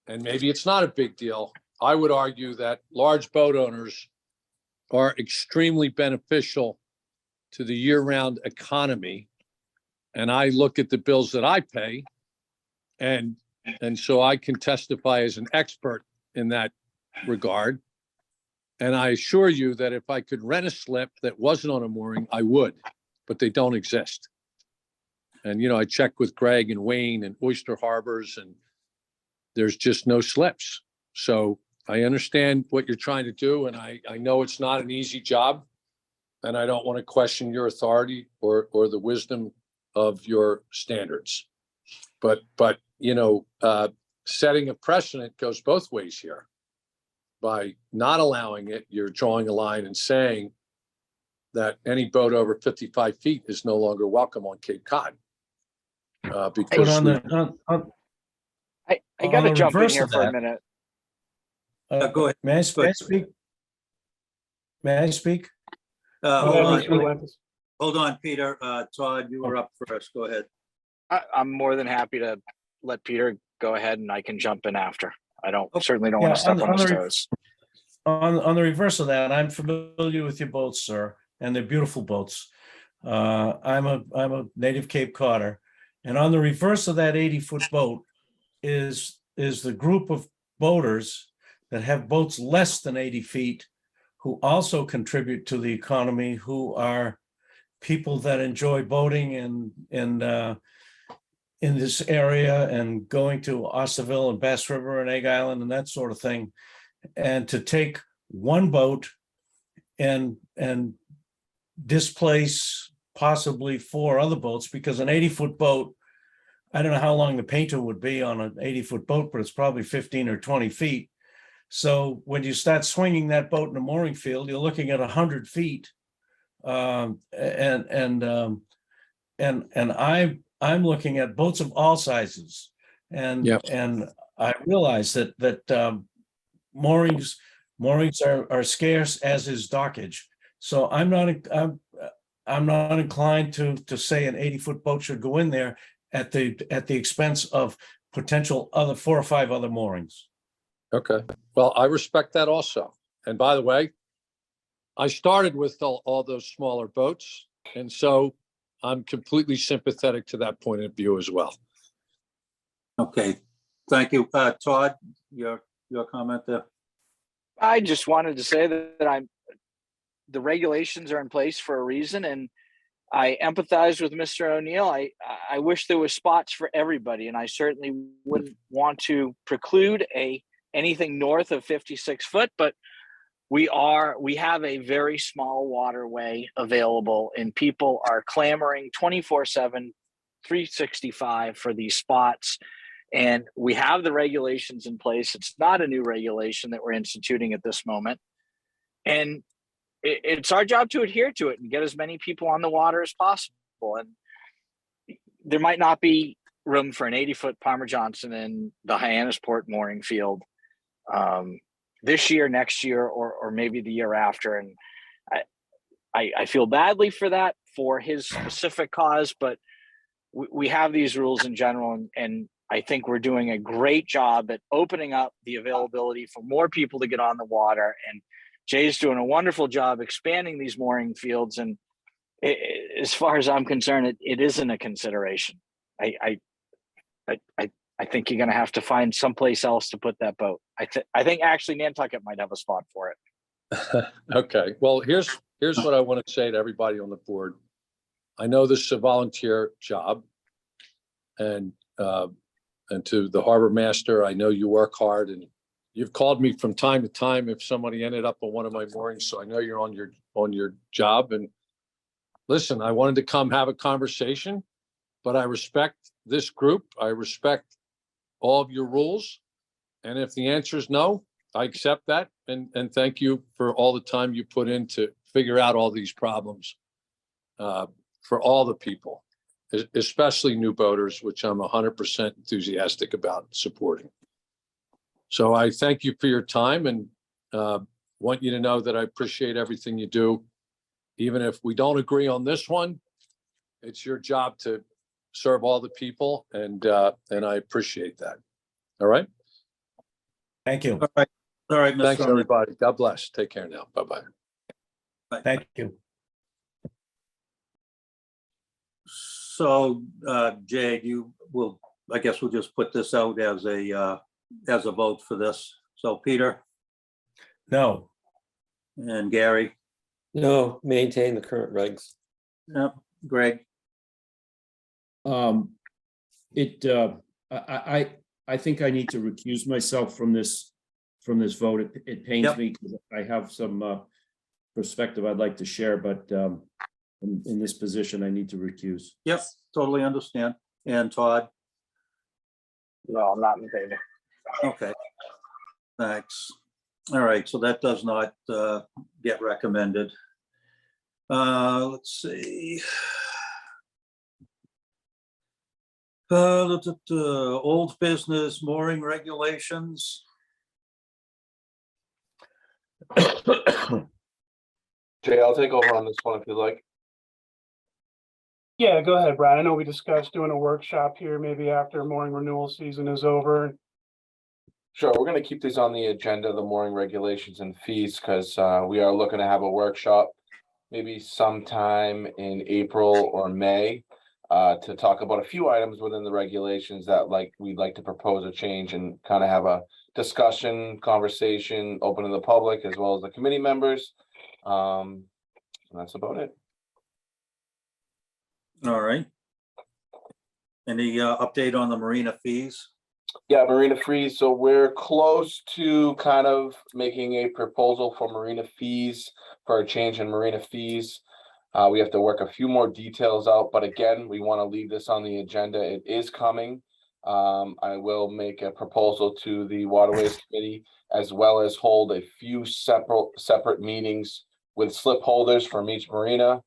H: and maybe it's not a big deal, I would argue that large boat owners are extremely beneficial to the year-round economy. And I look at the bills that I pay, and so I can testify as an expert in that regard. And I assure you that if I could rent a slip that wasn't on a mooring, I would, but they don't exist. And, I checked with Greg and Wayne and Oyster Harbors, and there's just no slips. So I understand what you're trying to do, and I know it's not an easy job, and I don't want to question your authority or the wisdom of your standards. But setting a precedent goes both ways here. By not allowing it, you're drawing a line and saying that any boat over 55 feet is no longer welcome on Cape Cod.
F: But
H: Because
F: on the,
E: I
F: On
E: gotta
F: the
E: jump in
F: reverse
E: here
F: of
E: for a
F: that-
E: minute.
A: Go ahead.
F: May I
A: Go ahead.
F: speak? May I speak?
A: Hold
B: Go ahead,
A: on,
B: Mr. Galantis.
A: hold on, Peter. Todd, you were up first. Go ahead.
E: I'm more than happy to let Peter go ahead and I can jump in after. I don't,
A: Okay.
E: certainly don't want to
F: Yeah,
E: step on
F: on
E: his
F: the-
E: toes.
F: On the reverse of that, I'm familiar with your boats, sir, and they're beautiful boats. I'm a native Cape Codder, and on the reverse of that 80-foot boat is the group of boaters that have boats less than 80 feet, who also contribute to the economy, who are people that enjoy boating and in this area and going to Ossaville and Bass River and Egg Island and that sort of thing. And to take one boat and displace possibly 4 other boats, because an 80-foot boat, I don't know how long the painter would be on an 80-foot boat, but it's probably 15 or 20 feet. So when you start swinging that boat in a mooring field, you're looking at 100 feet. And I'm looking at boats of all sizes. And
H: Yep.
F: and I realize that moorings are scarce, as is dockage. So I'm not inclined to say an 80-foot boat should go in there at the expense of potential other 4 or 5 other moorings.
H: Okay, well, I respect that also. And by the way, I started with all those smaller boats, and so I'm completely sympathetic to that point of view as well.
A: Okay, thank you. Todd, your comment there?
E: I just wanted to say that the regulations are in place for a reason, and I empathize with Mr. O'Neill. I wish there was spots for everybody, and I certainly wouldn't want to preclude anything north of 56 foot, but we have a very small waterway available, and people are clamoring 24/7, 365 for these spots. And we have the regulations in place. It's not a new regulation that we're instituting at this moment. And it's our job to adhere to it and get as many people on the water as possible. And there might not be room for an 80-foot Palmer Johnson in the Hyannisport mooring field this year, next year, or maybe the year after. And I feel badly for his specific cause, but we have these rules in general, and I think we're doing a great job at opening up the availability for more people to get on the water. And Jay's doing a wonderful job expanding these mooring fields. And as far as I'm concerned, it isn't a consideration. I think you're going to have to find someplace else to put that boat. I think actually Nantucket might have a spot for it.
H: Okay, well, here's what I want to say to everybody on the board. I know this is a volunteer job, and to the harbor master, I know you work hard, and you've called me from time to time if somebody ended up on one of my moorings, so I know you're on your job. And listen, I wanted to come have a conversation, but I respect this group. I respect all of your rules. And if the answer is no, I accept that. And thank you for all the time you put in to figure out all these problems for all the people, especially new boaters, which I'm 100% enthusiastic about supporting. So I thank you for your time, and want you to know that I appreciate everything you do. Even if we don't agree on this one, it's your job to serve all the people, and I appreciate that. All right.
F: Thank you.
A: All right,
H: Thanks,
A: Mr. O'Neill.
H: everybody. God bless. Take care now. Bye-bye.
F: Thank you.
A: So, Jay, I guess we'll just put this out as a vote for this. So Peter
F: No,
A: and Gary,
D: No, maintain the current regs.
A: yep, Greg,
I: I think I need to recuse myself from this vote. It pains
A: Yep.
I: me because I have some perspective I'd like to share, but in this position, I need to recuse.
A: yep, totally understand. And Todd,
E: No, I'm not in favor.
A: okay. Thanks. All right, so that does not get recommended. Let's see. Old business mooring regulations.
C: Jay, I'll take over on this one if you like.
B: Yeah, go ahead, Brad. I know we discussed doing a workshop here maybe after mooring renewal season is over.
C: Sure, we're gonna keep these on the agenda, the mooring regulations and fees, because we are looking to have a workshop maybe sometime in April or May to talk about a few items within the regulations that we'd like to propose a change and kind of have a discussion, conversation, open to the public as well as the committee members. And that's about it.
A: All right. Any update on the marina fees?
C: Yeah, marina fees. So we're close to kind of making a proposal for marina fees, for a change in marina fees. We have to work a few more details out, but again, we want to leave this on the agenda. It is coming. I will make a proposal to the Waterways Committee, as well as hold a few separate meetings with slip holders from each marina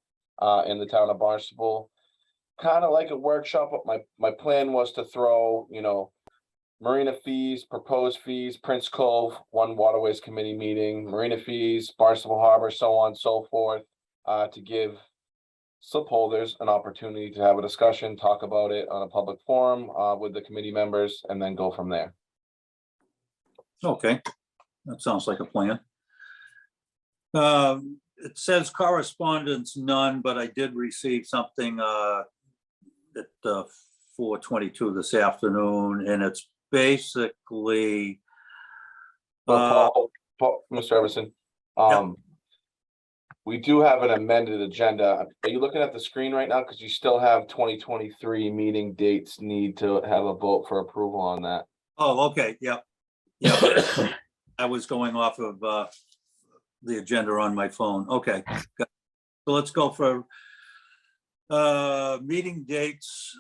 C: in the town of Barnstable. Kind of like a workshop, but my plan was to throw, marina fees, proposed fees, Prince Cove, one Waterways Committee meeting, marina fees, Barnstable Harbor, so on and so forth, to give slip holders an opportunity to have a discussion, talk about it on a public forum with the committee members, and then go from there.
A: Okay, that sounds like a plan. It says correspondence none, but I did receive something at 4:22 this afternoon, and it's basically
C: So Paul, Mr. Everson, we do have an amended agenda. Are you looking at the screen right now? Because you still have 2023 meeting dates need to have a vote for approval on that.
A: oh, okay, yep. I was going off of the agenda on my phone. Okay, so let's go for meeting dates.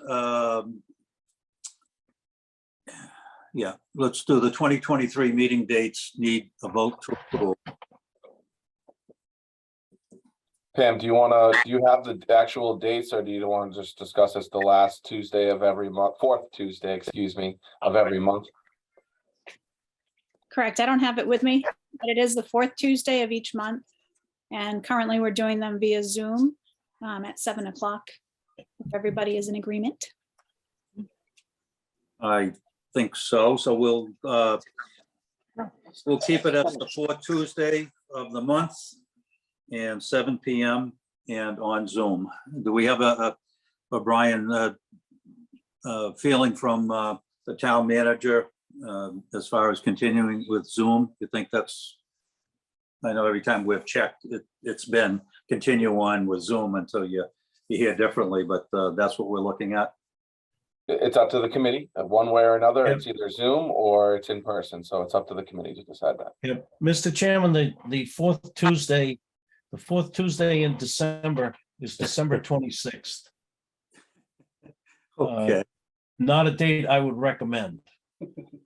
A: Yeah, let's do the 2023 meeting dates need a vote to approve.
C: Pam, do you have the actual dates, or do you want to just discuss this the last Tuesday of every month, fourth Tuesday, excuse me, of every month?
K: Correct. I don't have it with me, but it is the fourth Tuesday of each month. And currently we're doing them via Zoom at 7 o'clock. If everybody is in agreement.
A: I think so. So we'll keep it as the fourth Tuesday of the month and 7 PM and on Zoom. Do we have a Brian feeling from the town manager as far as continuing with Zoom? You think that's, I know every time we've checked, it's been continue on with Zoom until you hear differently, but that's what we're looking at.
C: It's up to the committee, one way or another.
F: Yep.
C: It's either Zoom or it's in person, so it's up to the committee to decide that.
F: Yep. Mr. Chairman, the fourth Tuesday in December is December 26th.
A: Okay,
F: Not a date I would recommend.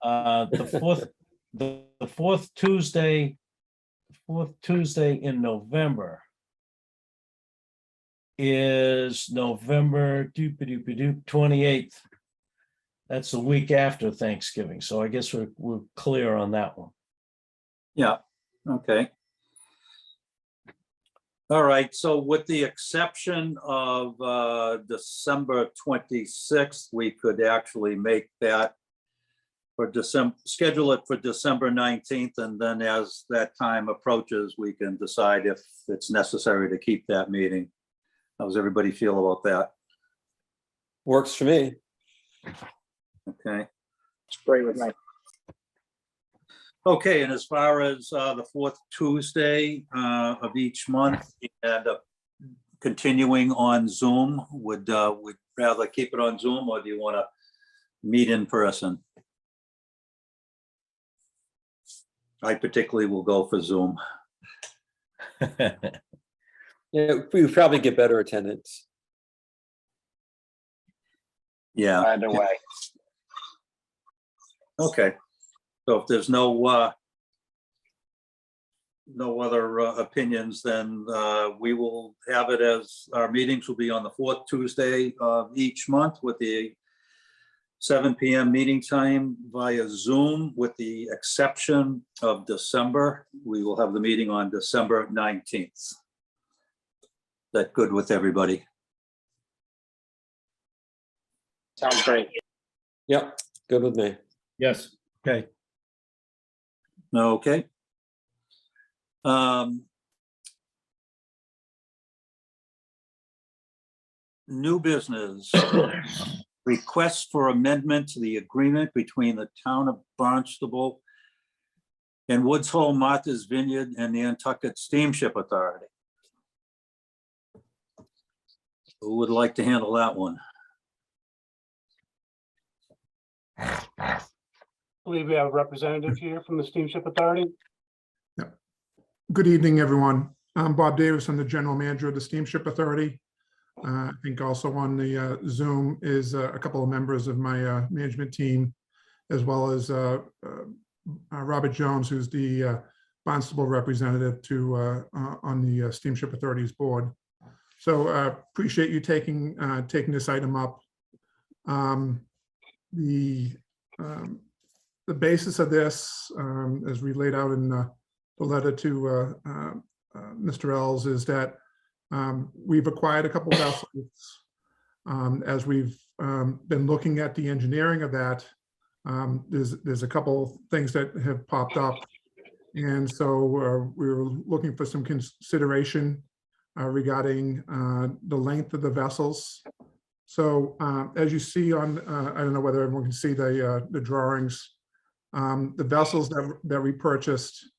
F: The fourth Tuesday in November is November 28th. That's the week after Thanksgiving. So I guess we're clear on that one.
A: yeah, okay. All right, so with the exception of December 26th, we could actually make that for December, schedule it for December 19th, and then as that time approaches, we can decide if it's necessary to keep that meeting. How does everybody feel about that?
D: Works for me.
A: Okay.
E: It's great with me.
A: Okay, and as far as the fourth Tuesday of each month and continuing on Zoom, would rather keep it on Zoom, or do you want to meet in person? I particularly will go for Zoom.
D: Yeah, we would probably get better attendance.
A: Yeah,
E: Either way.
A: okay. So if there's no other opinions, then we will have it as our meetings will be on the fourth Tuesday of each month with the 7 p.m. meeting time via Zoom, with the exception of December. We will have the meeting on December 19th. That good with everybody?
E: Sounds great.
D: Yep, good with me.
I: Yes.
F: Okay.
A: Okay. New business. Request for amendment to the agreement between the town of Barnstable and Woods Hole Martha's Vineyard and the Nantucket Steamship Authority. Who would like to handle that one?
B: I believe we have a representative here from the Steamship Authority.
L: Good evening, everyone. I'm Bob Davis. I'm the general manager of the Steamship Authority. I think also on the Zoom is a couple of members of my management team, as well as Robert Jones, who's the Barnstable representative on the Steamship Authority's board. So appreciate you taking this item up. The basis of this, as we laid out in the letter to Mr. Ells, is that we've acquired a couple of vessels. As we've been looking at the engineering of that, there's a couple things that have popped up. And so we were looking for some consideration regarding the length of the vessels. So as you see on, I don't know whether everyone can see the drawings, the vessels that we purchased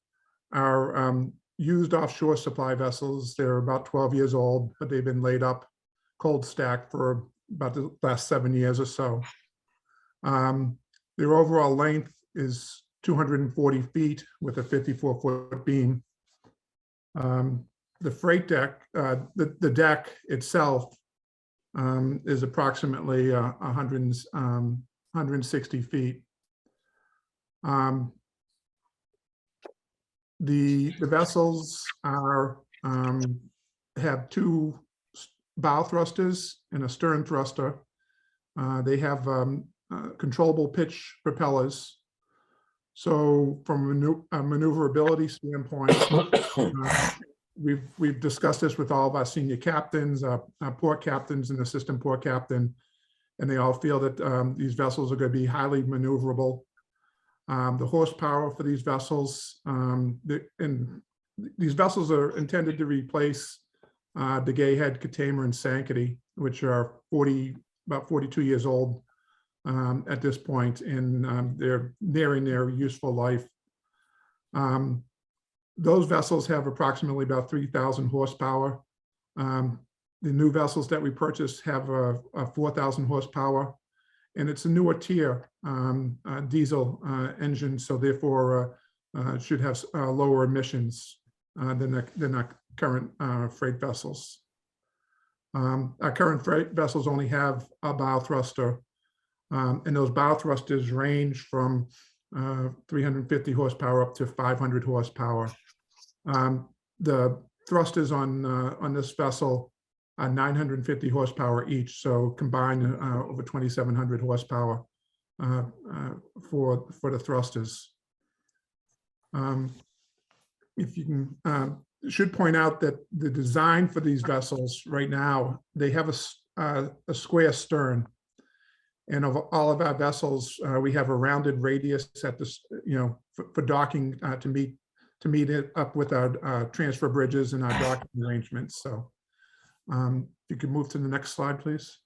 L: are used offshore supply vessels. They're about 12 years old, but they've been laid up cold stacked for about the last 7 years or so. Their overall length is 240 feet with a 54-foot beam. The freight deck, the deck itself is approximately 160 feet. The vessels have two bow thrusters and a stern thruster. They have controllable pitch propellers. So from a maneuverability standpoint, we've discussed this with all of our senior captains, our port captains and assistant port captain, and they all feel that these vessels are going to be highly maneuverable. The horsepower for these vessels, these vessels are intended to replace the Gayhead, Katamer, and Sankaty, which are about 42 years old at this point, and they're nearing their useful life. Those vessels have approximately about 3,000 horsepower. The new vessels that we purchased have a 4,000 horsepower, and it's a newer tier diesel engine, so therefore should have lower emissions than our current freight vessels. Our current freight vessels only have a bow thruster, and those bow thrusters range from 350 horsepower up to 500 horsepower. The thrusters on this vessel are 950 horsepower each, so combined over 2,700 horsepower for the thrusters. If you can, should point out that the design for these vessels right now, they have a square stern, And of all of our vessels, we have a rounded radius at this, for docking to meet it up with our transfer bridges and our docking arrangements. So if you could move to the next slide, please.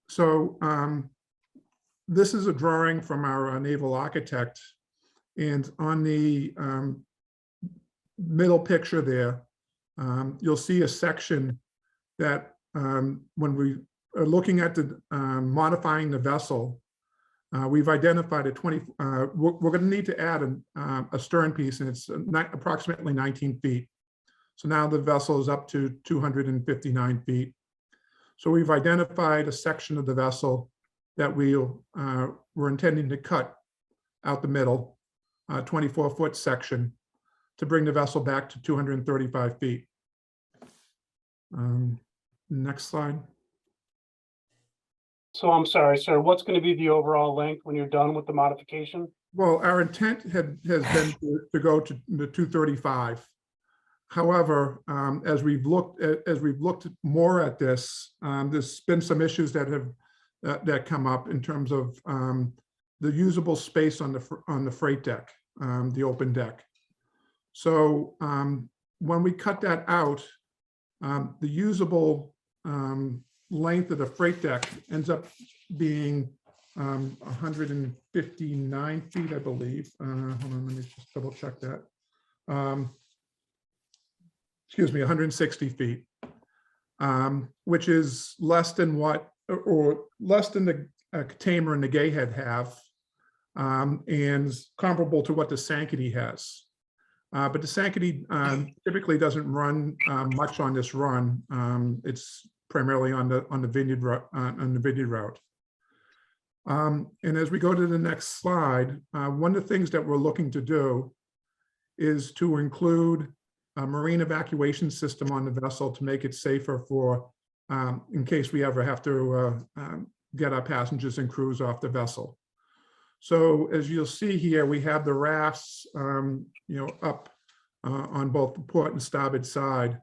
L: So this is a drawing from our naval architect. And on the middle picture there, you'll see a section that when we are looking at the modifying the vessel, we've identified a 20, we're going to need to add a stern piece, and it's approximately 19 feet. So now the vessel is up to 259 feet. So we've identified a section of the vessel that we're intending to cut out the middle, 24-foot section, to bring the vessel back to 235 feet. Next slide.
B: So I'm sorry, sir, what's going to be the overall length when you're done with the modification?
L: Well, our intent has been to go to the 235. However, as we've looked more at this, there's been some issues that come up in terms of the usable space on the freight deck, the open deck. So when we cut that out, the usable length of the freight deck ends up being 159 feet, I believe. Hold on, let me just double check that. Excuse me, 160 feet, which is less than what, or less than the Tamer and the Gayhead have, and comparable to what the Sankaty has. But the Sankaty typically doesn't run much on this run. It's primarily on the vineyard route. And as we go to the next slide, one of the things that we're looking to do is to include a marine evacuation system on the vessel to make it safer for, in case we ever have to get our passengers and crews off the vessel. So as you'll see here, we have the rafts, up on both the port and starboard side,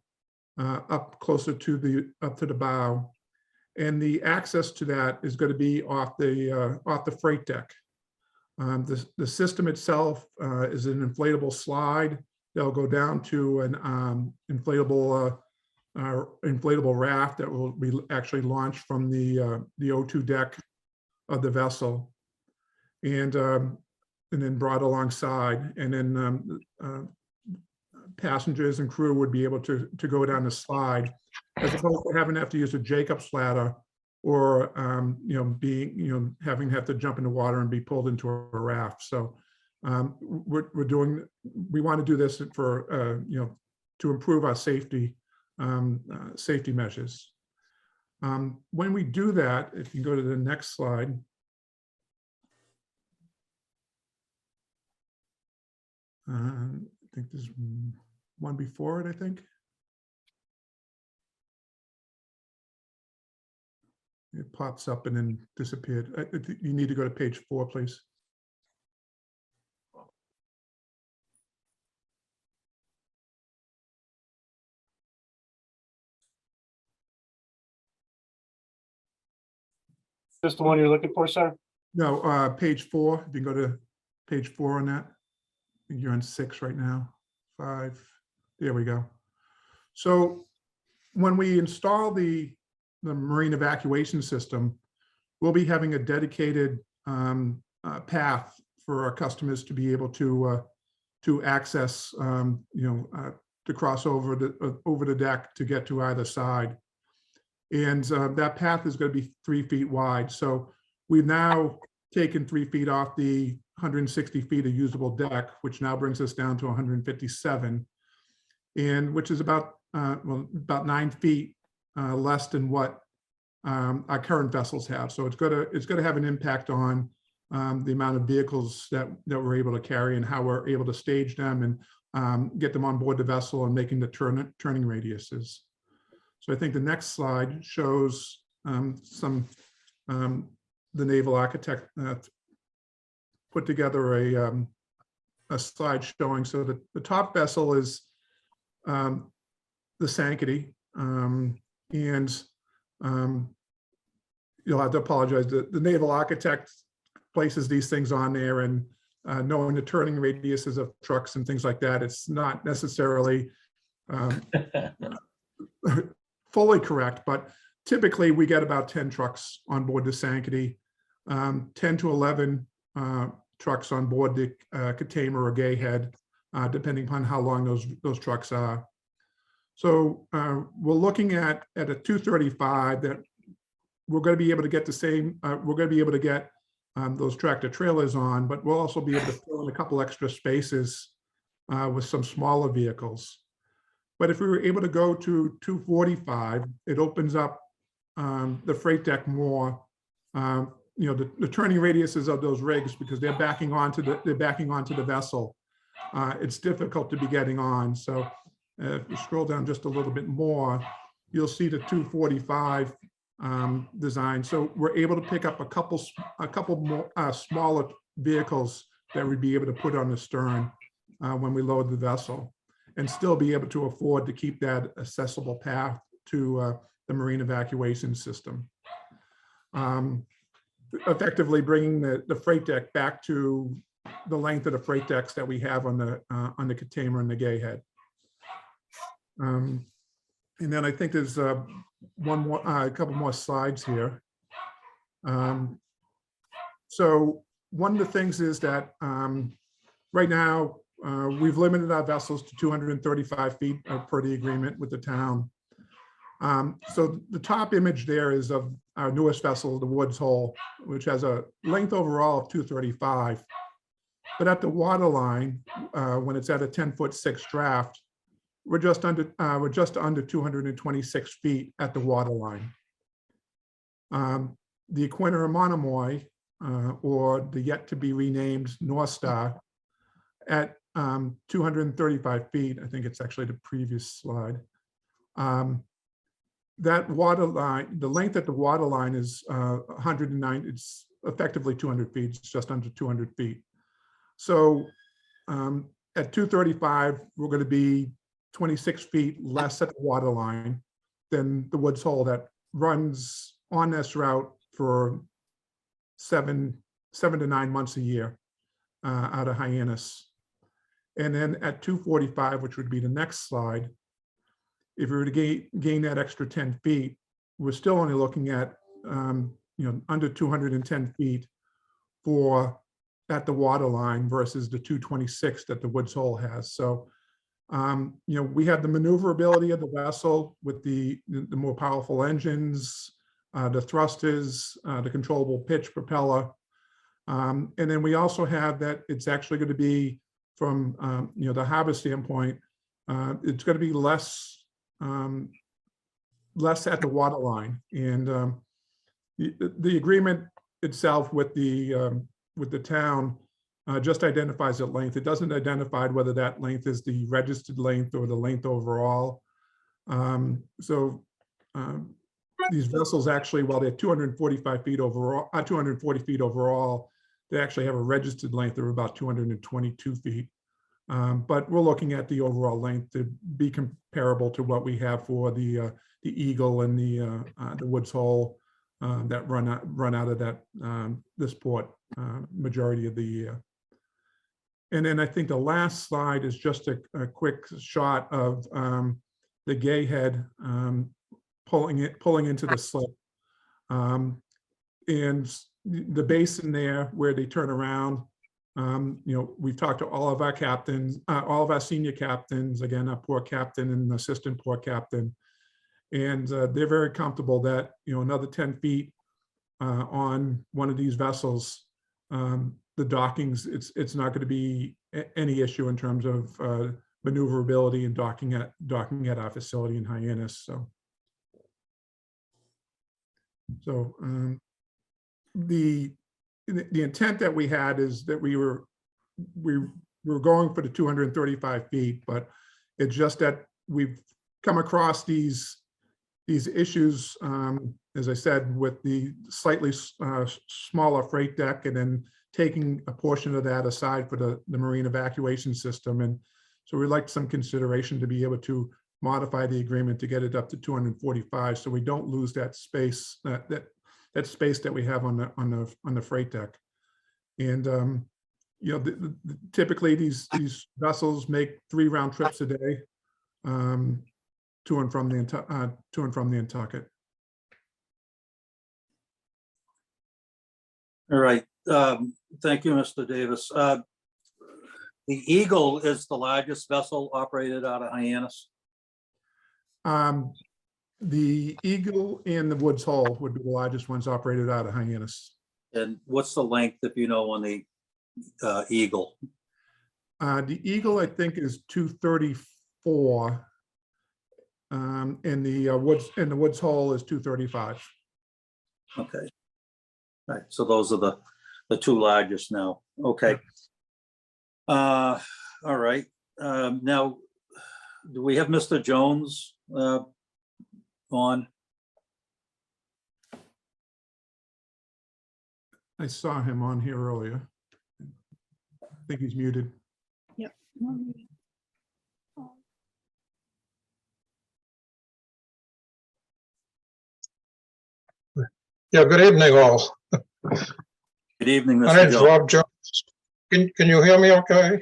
L: up closer to the bow, and the access to that is going to be off the freight deck. The system itself is an inflatable slide. They'll go down to an inflatable raft that will be actually launched from the O2 deck of the vessel, and then brought alongside, and then passengers and crew would be able to go down the slide, as opposed to having to have to use a Jacob's ladder, or having to have to jump in the water and be pulled into a raft. So we want to do this for to improve our safety measures. When we do that, if you go to the next slide. I think there's one before it, I think. It pops up and then disappeared. You need to go to page 4, please.
B: Just the one you're looking for, sir?
L: No, page 4. If you can go to page 4 on that. I think you're on 6 right now. 5. There we go. So when we install the marine evacuation system, we'll be having a dedicated path for our customers to be able to access, to cross over the deck to get to either side. And that path is going to be 3 feet wide. So we've now taken 3 feet off the 160 feet of usable deck, which now brings us down to 157, and which is about 9 feet less than what our current vessels have. So it's going to have an impact on the amount of vehicles that we're able to carry and how we're able to stage them and get them on board the vessel and making the turning radiuses. So I think the next slide shows the naval architect put together a slide showing. So the top vessel is the Sankaty, And you'll have to apologize. The naval architect places these things on there, and knowing the turning radiuses of trucks and things like that, it's not necessarily fully correct, but typically we get about 10 trucks on board the Sankaty, 10 to 11 trucks on board the Katama or Gayhead, depending upon how long those trucks are. So we're looking at a 235 that we're going to be able to get the same, we're going to be able to get those tractor trailers on, but we'll also be able to fill in a couple extra spaces with some smaller vehicles. But if we were able to go to 245, it opens up the freight deck more. You know, the turning radiuses of those rigs, because they're backing onto the vessel. It's difficult to be getting on. So if you scroll down just a little bit more, you'll see the 245 design. So we're able to pick up a couple more smaller vehicles that we'd be able to put on the stern when we load the vessel, and still be able to afford to keep that accessible path to the marine evacuation system. Effectively bringing the freight deck back to the length of the freight decks that we have on the Katama and the Gayhead. And then I think there's a couple more slides here. So one of the things is that right now we've limited our vessels to 235 feet per the agreement with the town. So the top image there is of our newest vessel, the Woods Hole, which has a length overall of 235. But at the water line, when it's at a 10-foot-6 draft, we're just under 226 feet at the water line. The Aquina Monomoy, or the yet to be renamed North Star, at 235 feet, I think it's actually the previous slide. That water line, the length at the water line is 109, it's effectively 200 feet, it's just under 200 feet. So at 235, we're going to be 26 feet less at the water line than the Woods Hole that runs on this route for seven to 9 months a year out of Hyannis. And then at 245, which would be the next slide, if we were to gain that extra 10 feet, we're still only looking at under 210 feet for at the water line versus the 226 that the Woods Hole has. So we have the maneuverability of the vessel with the more powerful engines, the thrusters, the controllable pitch propeller. And then we also have that it's actually going to be from the harbor standpoint, it's going to be less at the water line. And the agreement itself with the town just identifies the length. It doesn't identify whether that length is the registered length or the length overall. These vessels actually, while they're 245 feet overall, 240 feet overall, they actually have a registered length of about 222 feet. But we're looking at the overall length to be comparable to what we have for the Eagle and the Woods Hole that run out of that this port majority of the year. And then I think the last slide is just a quick shot of the Gayhead pulling into the slip, and the basin there where they turn around. We've talked to all of our captains, all of our senior captains, again, our port captain and assistant port captain, and they're very comfortable that another 10 feet on one of these vessels, the dockings, it's not going to be any issue in terms of maneuverability and docking at our facility in Hyannis. So the intent that we had is that we were going for the 235 feet, but it's just that we've come across these issues, as I said, with the slightly smaller freight deck, and then taking a portion of that aside for the marine evacuation system. And so we'd like some consideration to be able to modify the agreement to get it up to 245, so we don't lose that space, that space that we have on the freight deck. And you know, typically these vessels make 3 round trips a day to and from the Nantucket.
A: All right, thank you, Mr. Davis. The Eagle is the largest vessel operated out of Hyannis.
L: The Eagle and the Woods Hole would be the largest ones operated out of Hyannis.
A: And what's the length, if you know, on the Eagle?
L: The Eagle, I think, is 234. And the Woods Hole is 235.
A: Okay. All right, so those are the 2 largest now. Okay. All right. Now, do we have Mr. Jones on?
L: I saw him on here earlier. I think he's muted.
K: Yep.
M: Yeah, good evening, all.
A: Good evening,
M: My
A: Mr.
M: name's
A: Jones.
M: Rob Jones. Can you hear me okay?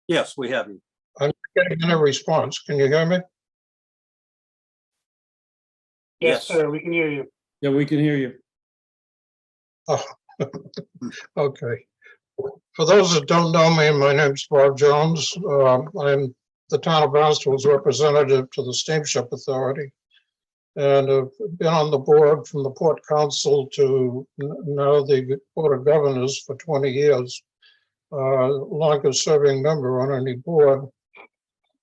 A: Yes, we have you.
M: I'm not getting any response. Can you hear me?
B: Yes,
A: Yes.
B: sir, we can hear you.
I: Yeah, we can hear you.
M: Oh, okay. For those that don't know me, my name's Rob Jones. I'm the town of Barnstable's representative to the Steamship Authority. And I've been on the board from the Port Council to now the Board of Governors for 20 years. Longest serving member on any board.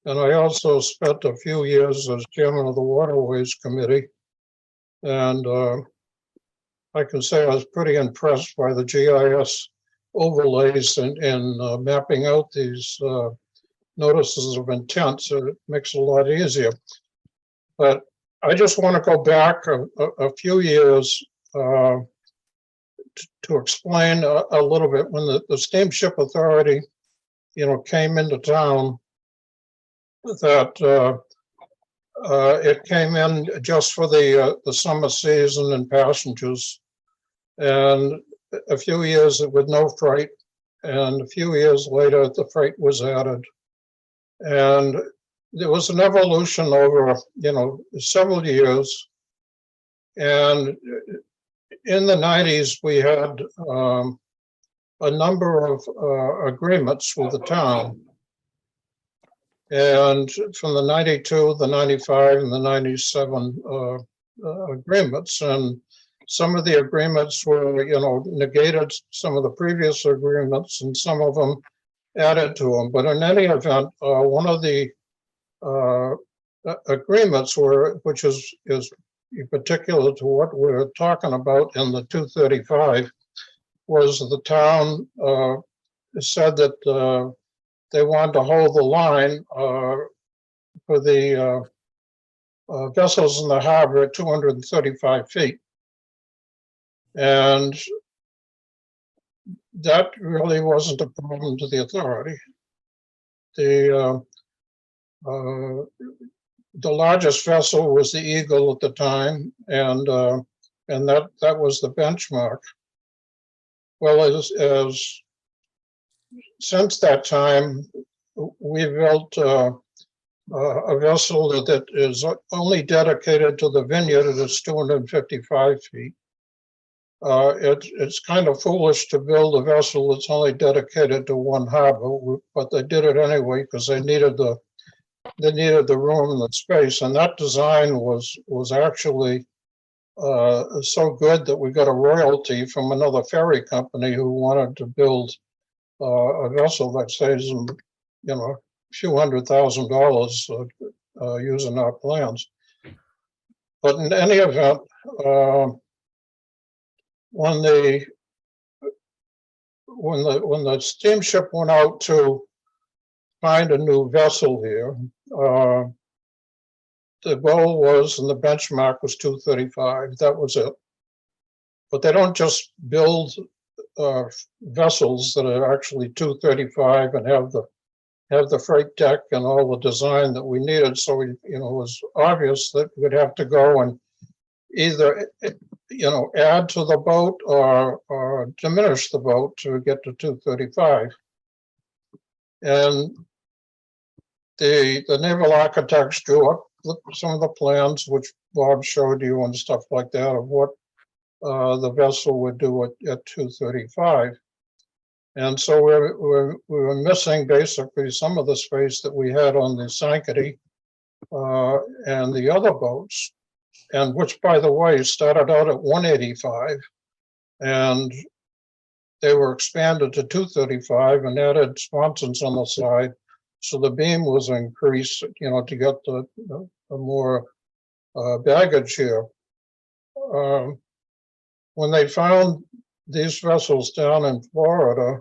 M: And I also spent a few years as chairman of the Waterways Committee. And I can say I was pretty impressed by the GIS overlays and mapping out these notices of intent, so it makes it a lot easier. But I just want to go back a few years to explain a little bit. When the Steamship Authority, you know, came into town, that it came in just for the summer season and passengers, and a few years with no freight, and a few years later the freight was added, and there was an evolution over, you know, several years. And in the 90s, we had a number of agreements with the town. And from the 92, the 95, and the 97 agreements. And some of the agreements were, you know, negated some of the previous agreements, and some of them added to them. But in any event, one of the agreements which is particular to what we're talking about in the 235, was the town said that they wanted to hold the line for the vessels in the harbor at 235 feet. And that really wasn't a problem to the authority. The largest vessel was the Eagle at the time, and that was the benchmark. Well, as since that time, we built a vessel that is only dedicated to the vineyard. It is 255 feet. It's kind of foolish to build a vessel that's only dedicated to one harbor, but they did it anyway because they needed the room and the space. And that design was actually so good that we got a royalty from another ferry company who wanted to build a vessel that saves them, you know, a few $100,000 using our plans. But in any event, when the steamship went out to find a new vessel here, the goal was, and the benchmark was 235. That was it. But they don't just build vessels that are actually 235 and have the have the freight deck and all the design that we needed. So we, it was obvious that we'd have to go and either, add to the boat or diminish the boat to get to 235. And the naval architects drew up some of the plans, which Bob showed you and stuff like that, of what the vessel would do at 235. And so we were missing basically some of the space that we had on the Sankaty and the other boats, and which, by the way, started out at 185, and they were expanded to 235 and added sponsons on the side. So the beam was increased, to get the more baggage here. When they found these vessels down in Florida,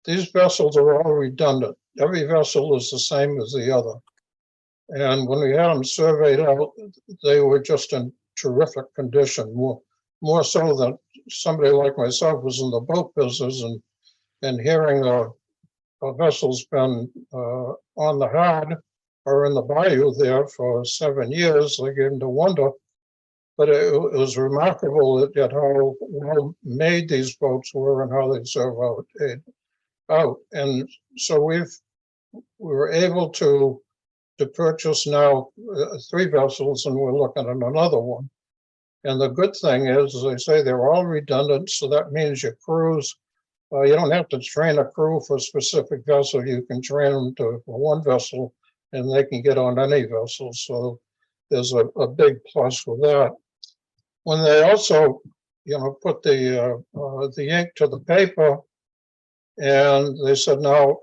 M: these vessels are all redundant. Every vessel is the same as the other. And when we had them surveyed out, they were just in terrific condition, more so than somebody like myself was in the boat business, and hearing a vessel's been on the Hard or in the bayou there for 7 years, I begin to wonder. But it was remarkable at how well made these boats were and how they serve out. And so we were able to purchase now 3 vessels, and we're looking at another one. And the good thing is, as I say, they're all redundant. So that means your crews, you don't have to train a crew for a specific vessel. You can train them for one vessel and they can get on any vessel. So there's a big plus with that. When they also, put the ink to the paper, and they said, now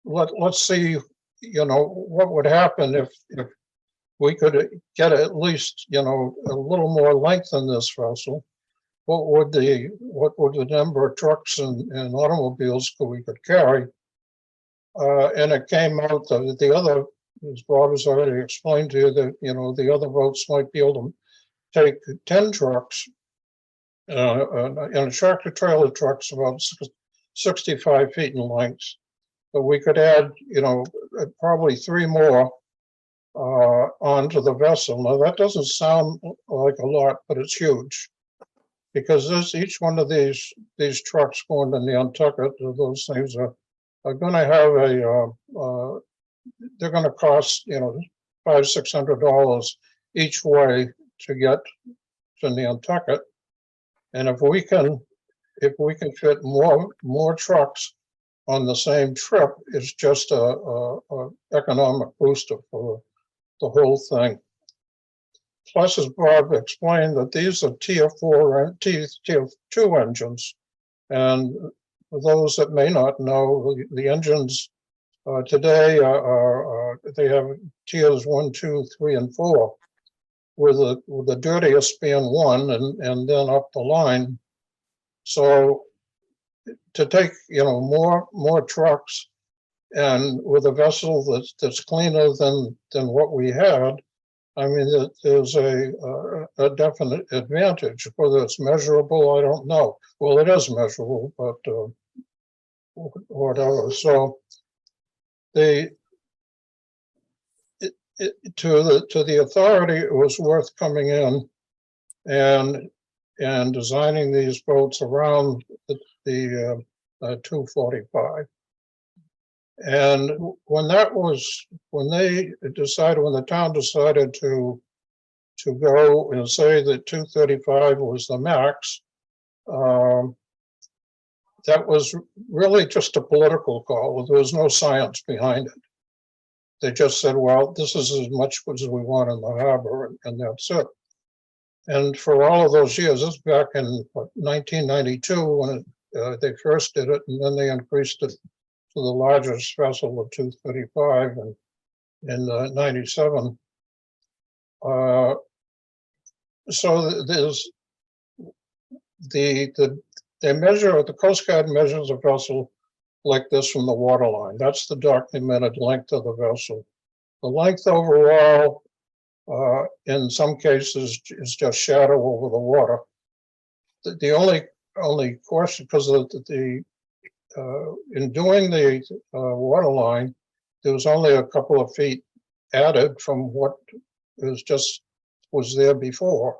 M: let's see, what would happen if we could get at least, a little more length in this vessel. What would the number of trucks and automobiles we could carry? And it came out that the other, as Bob has already explained to you, that the other boats might be able to take 10 trucks, and a tractor trailer truck's about 65 feet in length. But we could add, probably 3 more onto the vessel. Now that doesn't sound like a lot, but it's huge, because each one of these trucks going to Nantucket, those things are going to have they're going to cost $500-600 each way to get to Nantucket. And if we can fit more trucks on the same trip, it's just a economic booster for the whole thing. Plus, as Bob explained, that these are tier 4 and tier 2 engines. And for those that may not know, the engines today they have tiers 1, 2, 3, and 4, with the dirtiest being 1, and then up the line. So to take more trucks, and with a vessel that's cleaner than what we had, I mean, there's a definite advantage. Whether it's measurable, I don't know. Well, it is measurable, but whatever. So to the authority, it was worth coming in and designing these boats around the 245. And when the town decided to go and say that 235 was the max, that was really just a political call. There was no science behind it. They just said, well, this is as much as we want in the harbor, and that's it. And for all of those years, this is back in 1992 when they first did it, and then they increased it to the largest vessel of 235 in 97. So there's the Coast Guard measures a vessel like this from the waterline. That's the documented length of the vessel. The length overall, in some cases, is just shadow over the water. The only question, because in doing the waterline, there was only a couple of feet added from what was there before.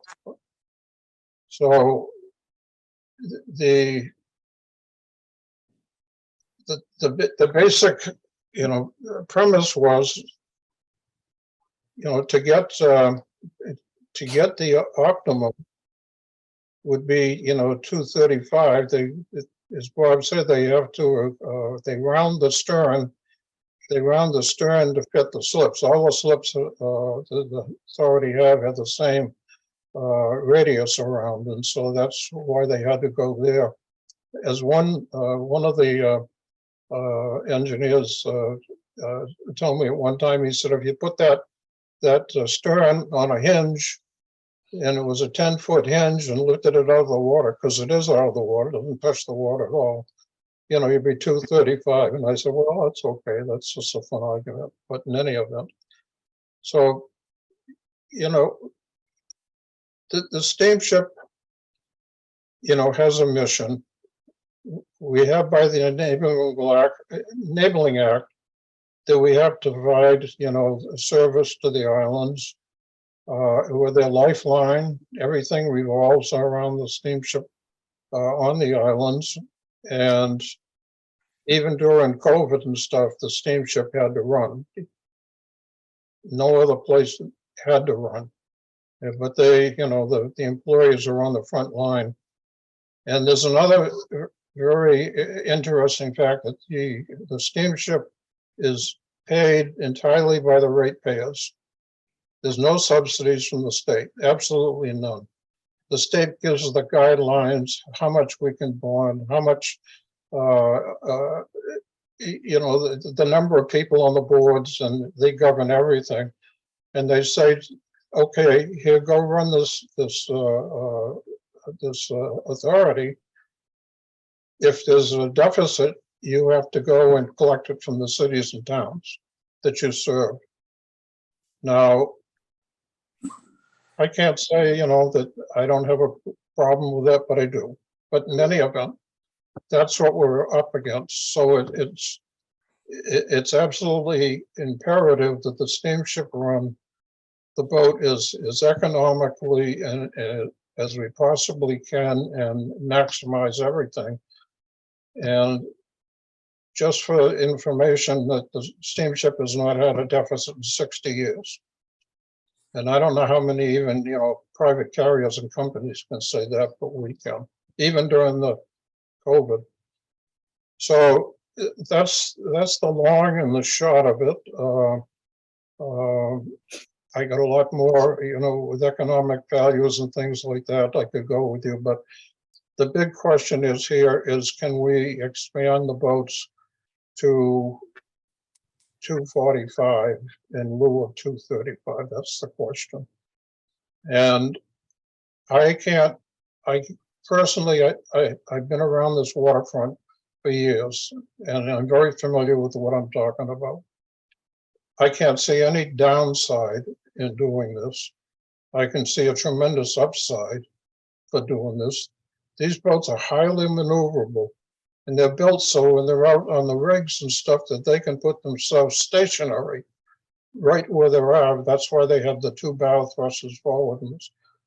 M: So the basic, premise was, to get the optimum would be, 235. As Bob said, they have to, they round the stern to fit the slips. All the slips the authority have the same radius around, and so that's why they had to go there. As one of the engineers told me at one time, he said, if you put that stern on a hinge, and it was a 10-foot hinge, and lifted it out of the water, because it is out of the water, doesn't touch the water at all, you'd be 235. And I said, well, that's okay. That's just a fun argument. But in any event, so, the steamship, has a mission. We have, by the Enabling Act, that we have to provide, service to the islands. We're their lifeline. Everything revolves around the steamship on the islands. And even during COVID and stuff, the steamship had to run. No other place had to run. But they, the employees are on the front line. And there's another very interesting fact that the steamship is paid entirely by the ratepayers. There's no subsidies from the state, absolutely none. The state gives us the guidelines, how much we can bond, how much, the number of people on the boards, and they govern everything. And they say, okay, here, go run this authority. If there's a deficit, you have to go and collect it from the cities and towns that you serve. Now, I can't say, that I don't have a problem with that, but I do. But in any event, that's what we're up against. So it's absolutely imperative that the steamship run the boat is economically and as we possibly can, and maximize everything. And just for information, that the steamship has not had a deficit in 60 years. And I don't know how many even, private carriers and companies can say that, but we can, even during the COVID. So that's the long and the short of it. I got a lot more, with economic values and things like that, I could go with you, but the big question is can we expand the boats to 245 in lieu of 235? That's the question. And I've been around this waterfront for years, and I'm very familiar with what I'm talking about. I can't see any downside in doing this. I can see a tremendous upside for doing this. These boats are highly maneuverable, and they're built so when they're out on the rigs and stuff that they can put themselves stationary right where they are. That's why they have the two bow thrusters forward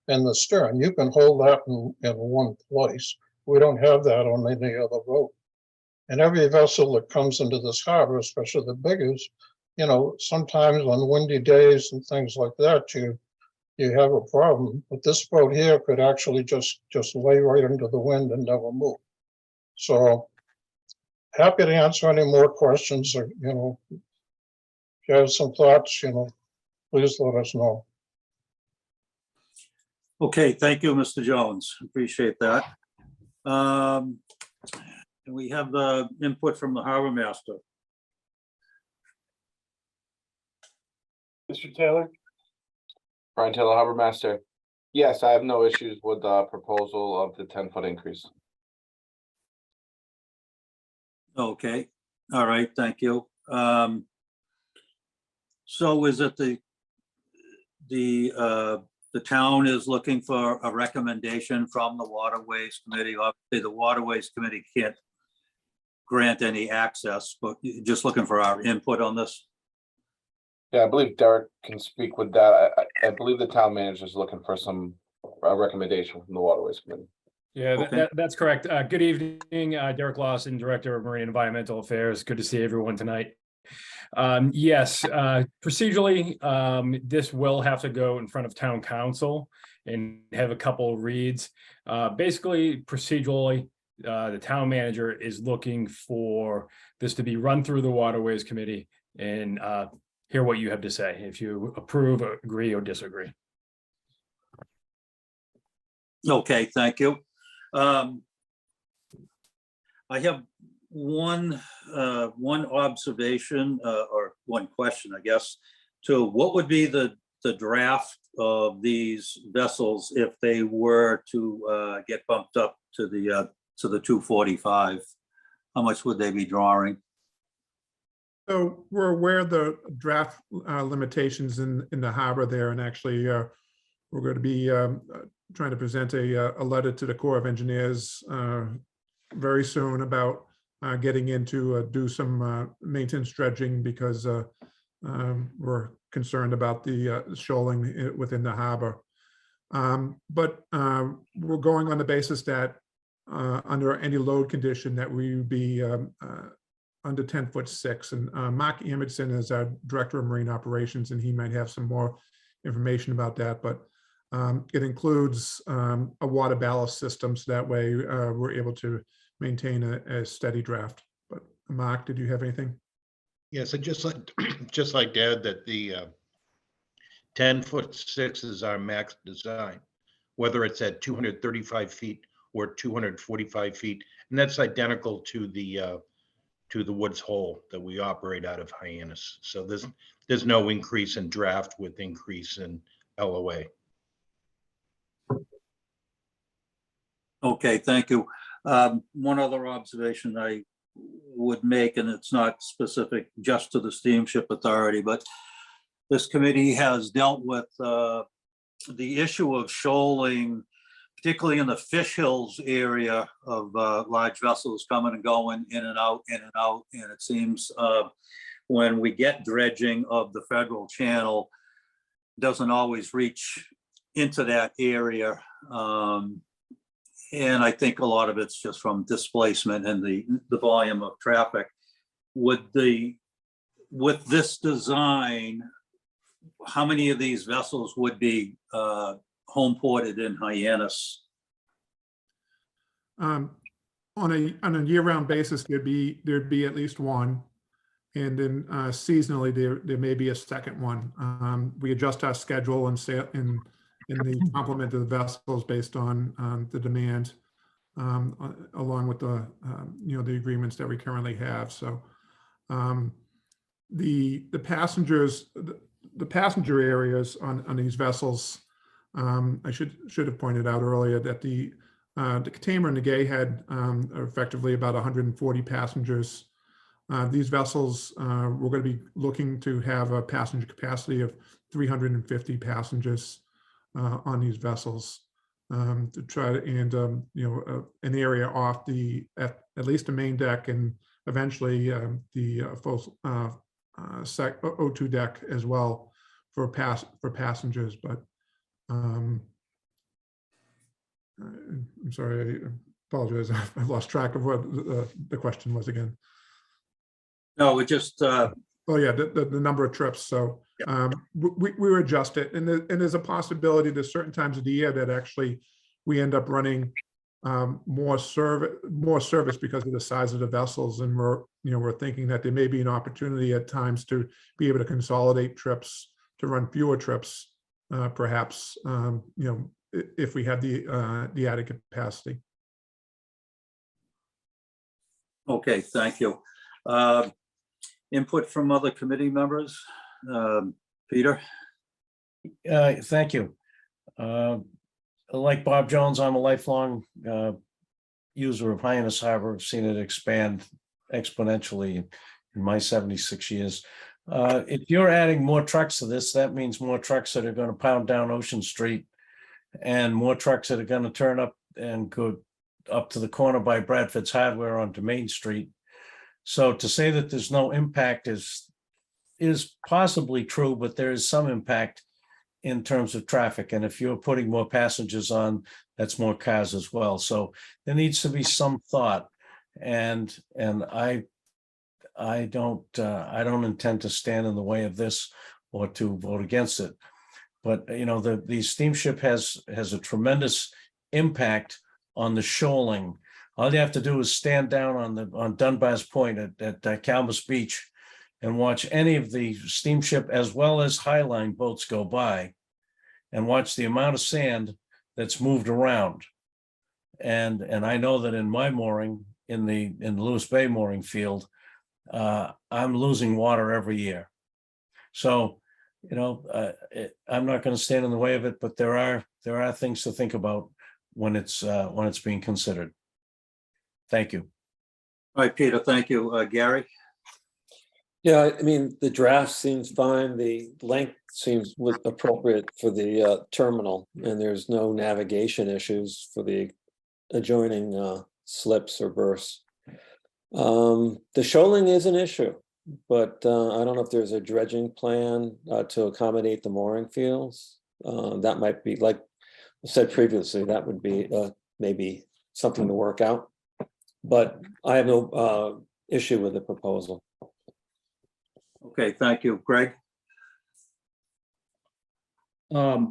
M: and the stern. You can hold that in one place. We don't have that on any other boat. And every vessel that comes into this harbor, especially the biggest, sometimes on windy days and things like that, you have a problem. But this boat here could actually just lay right into the wind and never move. So happy to answer any more questions, or, if you have some thoughts, please let us know.
A: Okay, thank you, Mr. Jones. Appreciate that. We have the input from the harbor master.
B: Mr. Taylor?
C: Brian Taylor, Harbor Master. Yes, I have no issues with the proposal of the 10-foot increase.
A: Okay, all right, thank you. So is it the town is looking for a recommendation from the Waterways Committee? Obviously, the Waterways Committee grant any access, but just looking for our input on this.
C: Yeah, I believe Derek can speak with that. I believe the town manager is looking for some recommendation from the Waterways Committee.
N: Yeah,
A: Okay.
N: that's correct. Good evening, Derek Lawson, Director of Marine Environmental Affairs. Good to see everyone tonight. Yes, procedurally, this will have to go in front of town council and have a couple of reads. Basically, procedurally, the town manager is looking for this to be run through the Waterways Committee and hear what you have to say, if you approve, agree, or disagree.
A: Okay, thank you. I have one observation or one question, I guess. So what would be the draft of these vessels if they were to get bumped up to the 245? How much would they be drawing?
L: So we're aware of the draft limitations in the harbor there, and actually we're going to be trying to present a letter to the Corps of Engineers very soon about getting into do some maintenance dredging, because we're concerned about the shoaling within the harbor. But we're going on the basis that under any load condition that we would be under 10'6". And Mark Amundsen is our Director of Marine Operations, and he might have some more information about that. But it includes a water ballast system, so that way we're able to maintain a steady draft. But Mark, did you have anything?
O: Yes, and just like Dad, that the 10'6" is our max design, whether it's at 235 feet or 245 feet, and that's identical to the Woods Hole that we operate out of Hyannis. So there's no increase in draft with increase in LOA.
A: Okay, thank you. One other observation I would make, and it's not specific just to the Steamship Authority, but this committee has dealt with the issue of shoaling, particularly in the Fish Hills area of large vessels coming and going in and out, in and out. And it seems when we get dredging of the federal channel, doesn't always reach into that area. And I think a lot of it's just from displacement and the volume of traffic. With this design, how many of these vessels would be home ported in Hyannis?
L: On a year-round basis, there'd be at least one, and then seasonally there may be a second one. We adjust our schedule and in the complement of the vessels based on the demand, along with the the agreements that we currently have. So the passenger areas on these vessels, I should have pointed out earlier that the Katama and the Gay had effectively about 140 passengers. These vessels, we're going to be looking to have a passenger capacity of 350 passengers on these vessels, to try to, and an area off at least the main deck, and eventually the full O2 deck as well for passengers. But I'm sorry, I apologize. I've lost track of what the question was again.
A: No, we just
L: Oh yeah, the number of trips. So we adjust it, and there's a possibility there's certain times of the year that actually we end up running more service because of the size of the vessels, and we're thinking that there may be an opportunity at times to be able to consolidate trips, to run fewer trips, perhaps if we have the added capacity.
A: okay. Thank you. Input from other committee members. Peter?
F: Thank you. Like Bob Jones, I'm a lifelong user of Hyannis Harbor. I've seen it expand exponentially in my 76 years. If you're adding more trucks to this, that means more trucks that are going to pound down Ocean Street, and more trucks that are going to turn up and go up to the corner by Bradford's Hardware onto Main Street. So to say that there's no impact is possibly true, but there is some impact in terms of traffic. And if you're putting more passengers on, that's more cars as well. So there needs to be some thought. And I don't intend to stand in the way of this or to vote against it. But the steamship has a tremendous impact on the shoaling. All you have to do is stand down on Dunbar's Point at Calmus Beach and watch any of the steamship as well as Highline boats go by and watch the amount of sand that's moved around. And I know that in my mooring in the Lewis Bay mooring field, I'm losing water every year. So, I'm not going to stand in the way of it, but there are things to think about when it's being considered. Thank you.
A: All right, Peter, thank you. Gary?
D: Yeah, I mean, the draft seems fine. The length seems appropriate for the terminal, and there's no navigation issues for the adjoining slips or berths. The shoaling is an issue, but I don't know if there's a dredging plan to accommodate the mooring fields. That might be, like I said previously, that would be maybe something to work out. But I have no issue with the proposal.
A: Okay, thank you. Greg?
I: I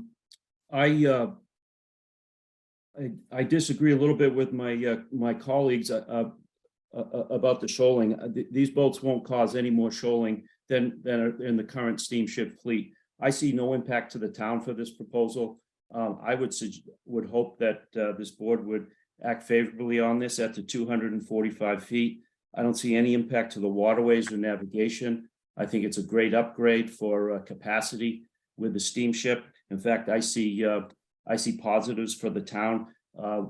I: disagree a little bit with my colleagues about the shoaling. These boats won't cause any more shoaling than are in the current steamship fleet. I see no impact to the town for this proposal. I would hope that this board would act favorably on this at the 245 feet. I don't see any impact to the waterways or navigation. I think it's a great upgrade for capacity with the steamship. In fact, I see positives for the town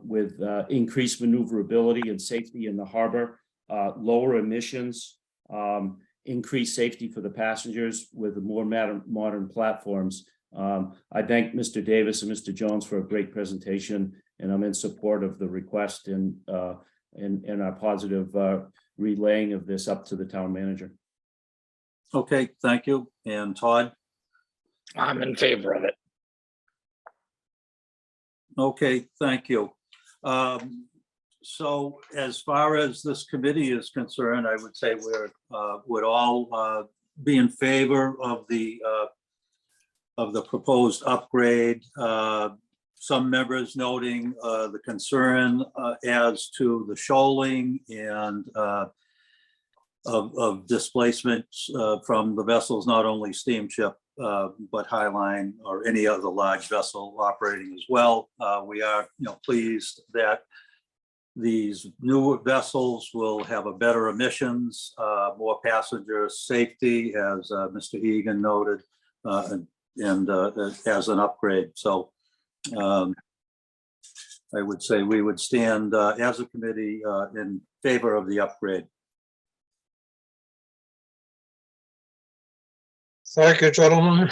I: with increased maneuverability and safety in the harbor, lower emissions, increased safety for the passengers with the more modern platforms. I thank Mr. Davis and Mr. Jones for a great presentation, and I'm in support of the request and our positive relaying of this up to the town manager.
A: Okay, thank you. And Todd?
E: I'm in favor of it.
A: Okay, thank you. So as far as this committee is concerned, I would say would all be in favor of the proposed upgrade. Some members noting the concern as to the shoaling and of displacements from the vessels, not only steamship, but Highline or any other large vessel operating as well. We are pleased that these newer vessels will have a better emissions, more passenger safety, as Mr. Egan noted, and as an upgrade. So I would say we would stand as a committee in favor of the upgrade.
M: Thank you, gentlemen.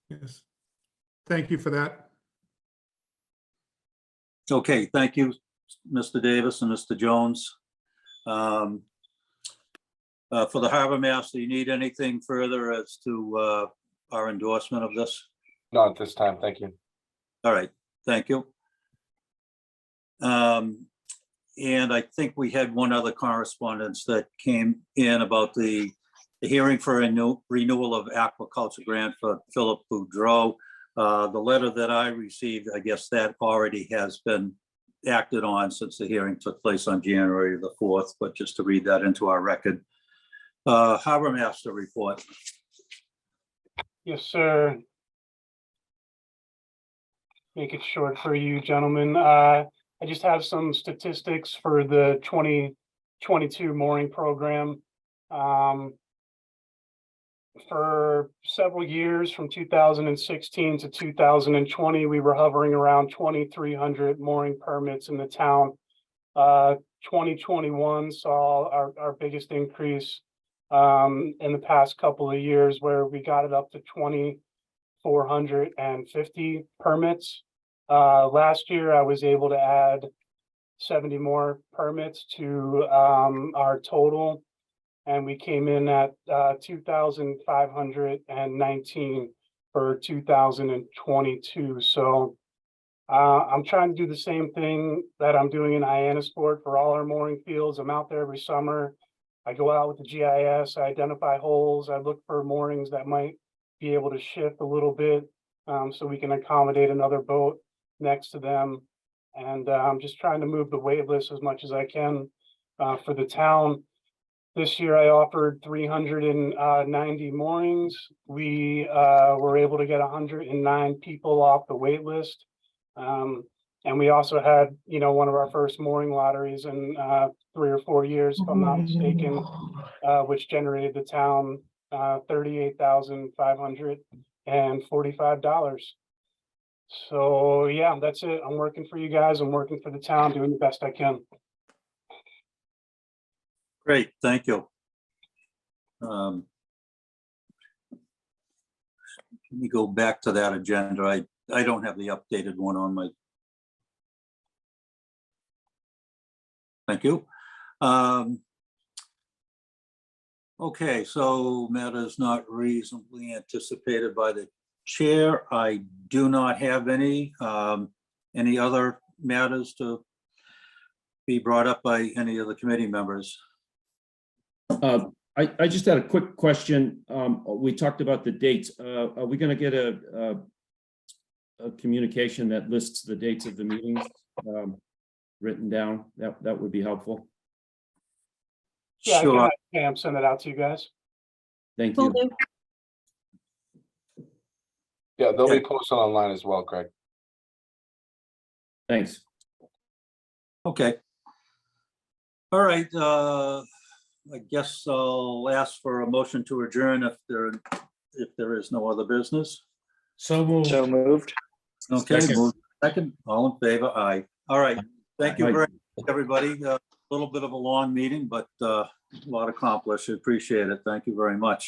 L: Yes. Thank you for that.
A: Okay, thank you, Mr. Davis and Mr. Jones. For the harbor master, you need anything further as to our endorsement of this?
C: Not at this time, thank you.
A: All right, thank you. And I think we had one other correspondence that came in about the hearing for a renewal of aquaculture grant for Philip Boudreau. The letter that I received, I guess that already has been acted on since the hearing took place on January the 4th, but just to read that into our record. Harbor Master report.
B: Yes, sir. Make it short for you, gentlemen. I just have some statistics for the 2022 mooring program. For several years, from 2016 to 2020, we were hovering around 2,300 mooring permits in the town. 2021 saw our biggest increase in the past couple of years, where we got it up to 2,450 permits. Last year, I was able to add 70 more permits to our total. And we came in at 2,519 for 2022. So I'm trying to do the same thing that I'm doing in Hyannisport for all our mooring fields. I'm out there every summer. I go out with the GIS, I identify holes, I look for moorings that might be able to shift a little bit so we can accommodate another boat next to them. And I'm just trying to move the wait list as much as I can for the town. This year I offered 390 moorings. We were able to get 109 people off the wait list. And we also had, one of our first mooring lotteries in 3 or 4 years, if I'm not mistaken, which generated the town $38,545. So yeah, that's it. I'm working for you guys. I'm working for the town, doing the best I can.
A: Great, thank you. Let me go back to that agenda. I don't have the updated one on my. Thank you. Okay, so matters not reasonably anticipated by the chair. I do not have any other matters to be brought up by any of the committee members.
I: I just had a quick question. We talked about the dates. Are we going to get a communication that lists the dates of the meetings written down? That would be helpful.
B: Yeah,
A: Sure.
B: I can have Pam send it out to you guys.
I: Thank
K: Will
I: you.
K: do.
C: Yeah, they'll be posted online as well, Craig.
I: Thanks.
A: Okay. All right, I guess I'll ask for a motion to adjourn if there is no other business.
F: So moved.
E: So moved.
A: Okay,
F: Second.
A: move second, all in favor, aye. All right, thank you
I: Aye.
A: very much, everybody. A little bit of a long meeting, but a lot accomplished. Appreciate it. Thank you very much.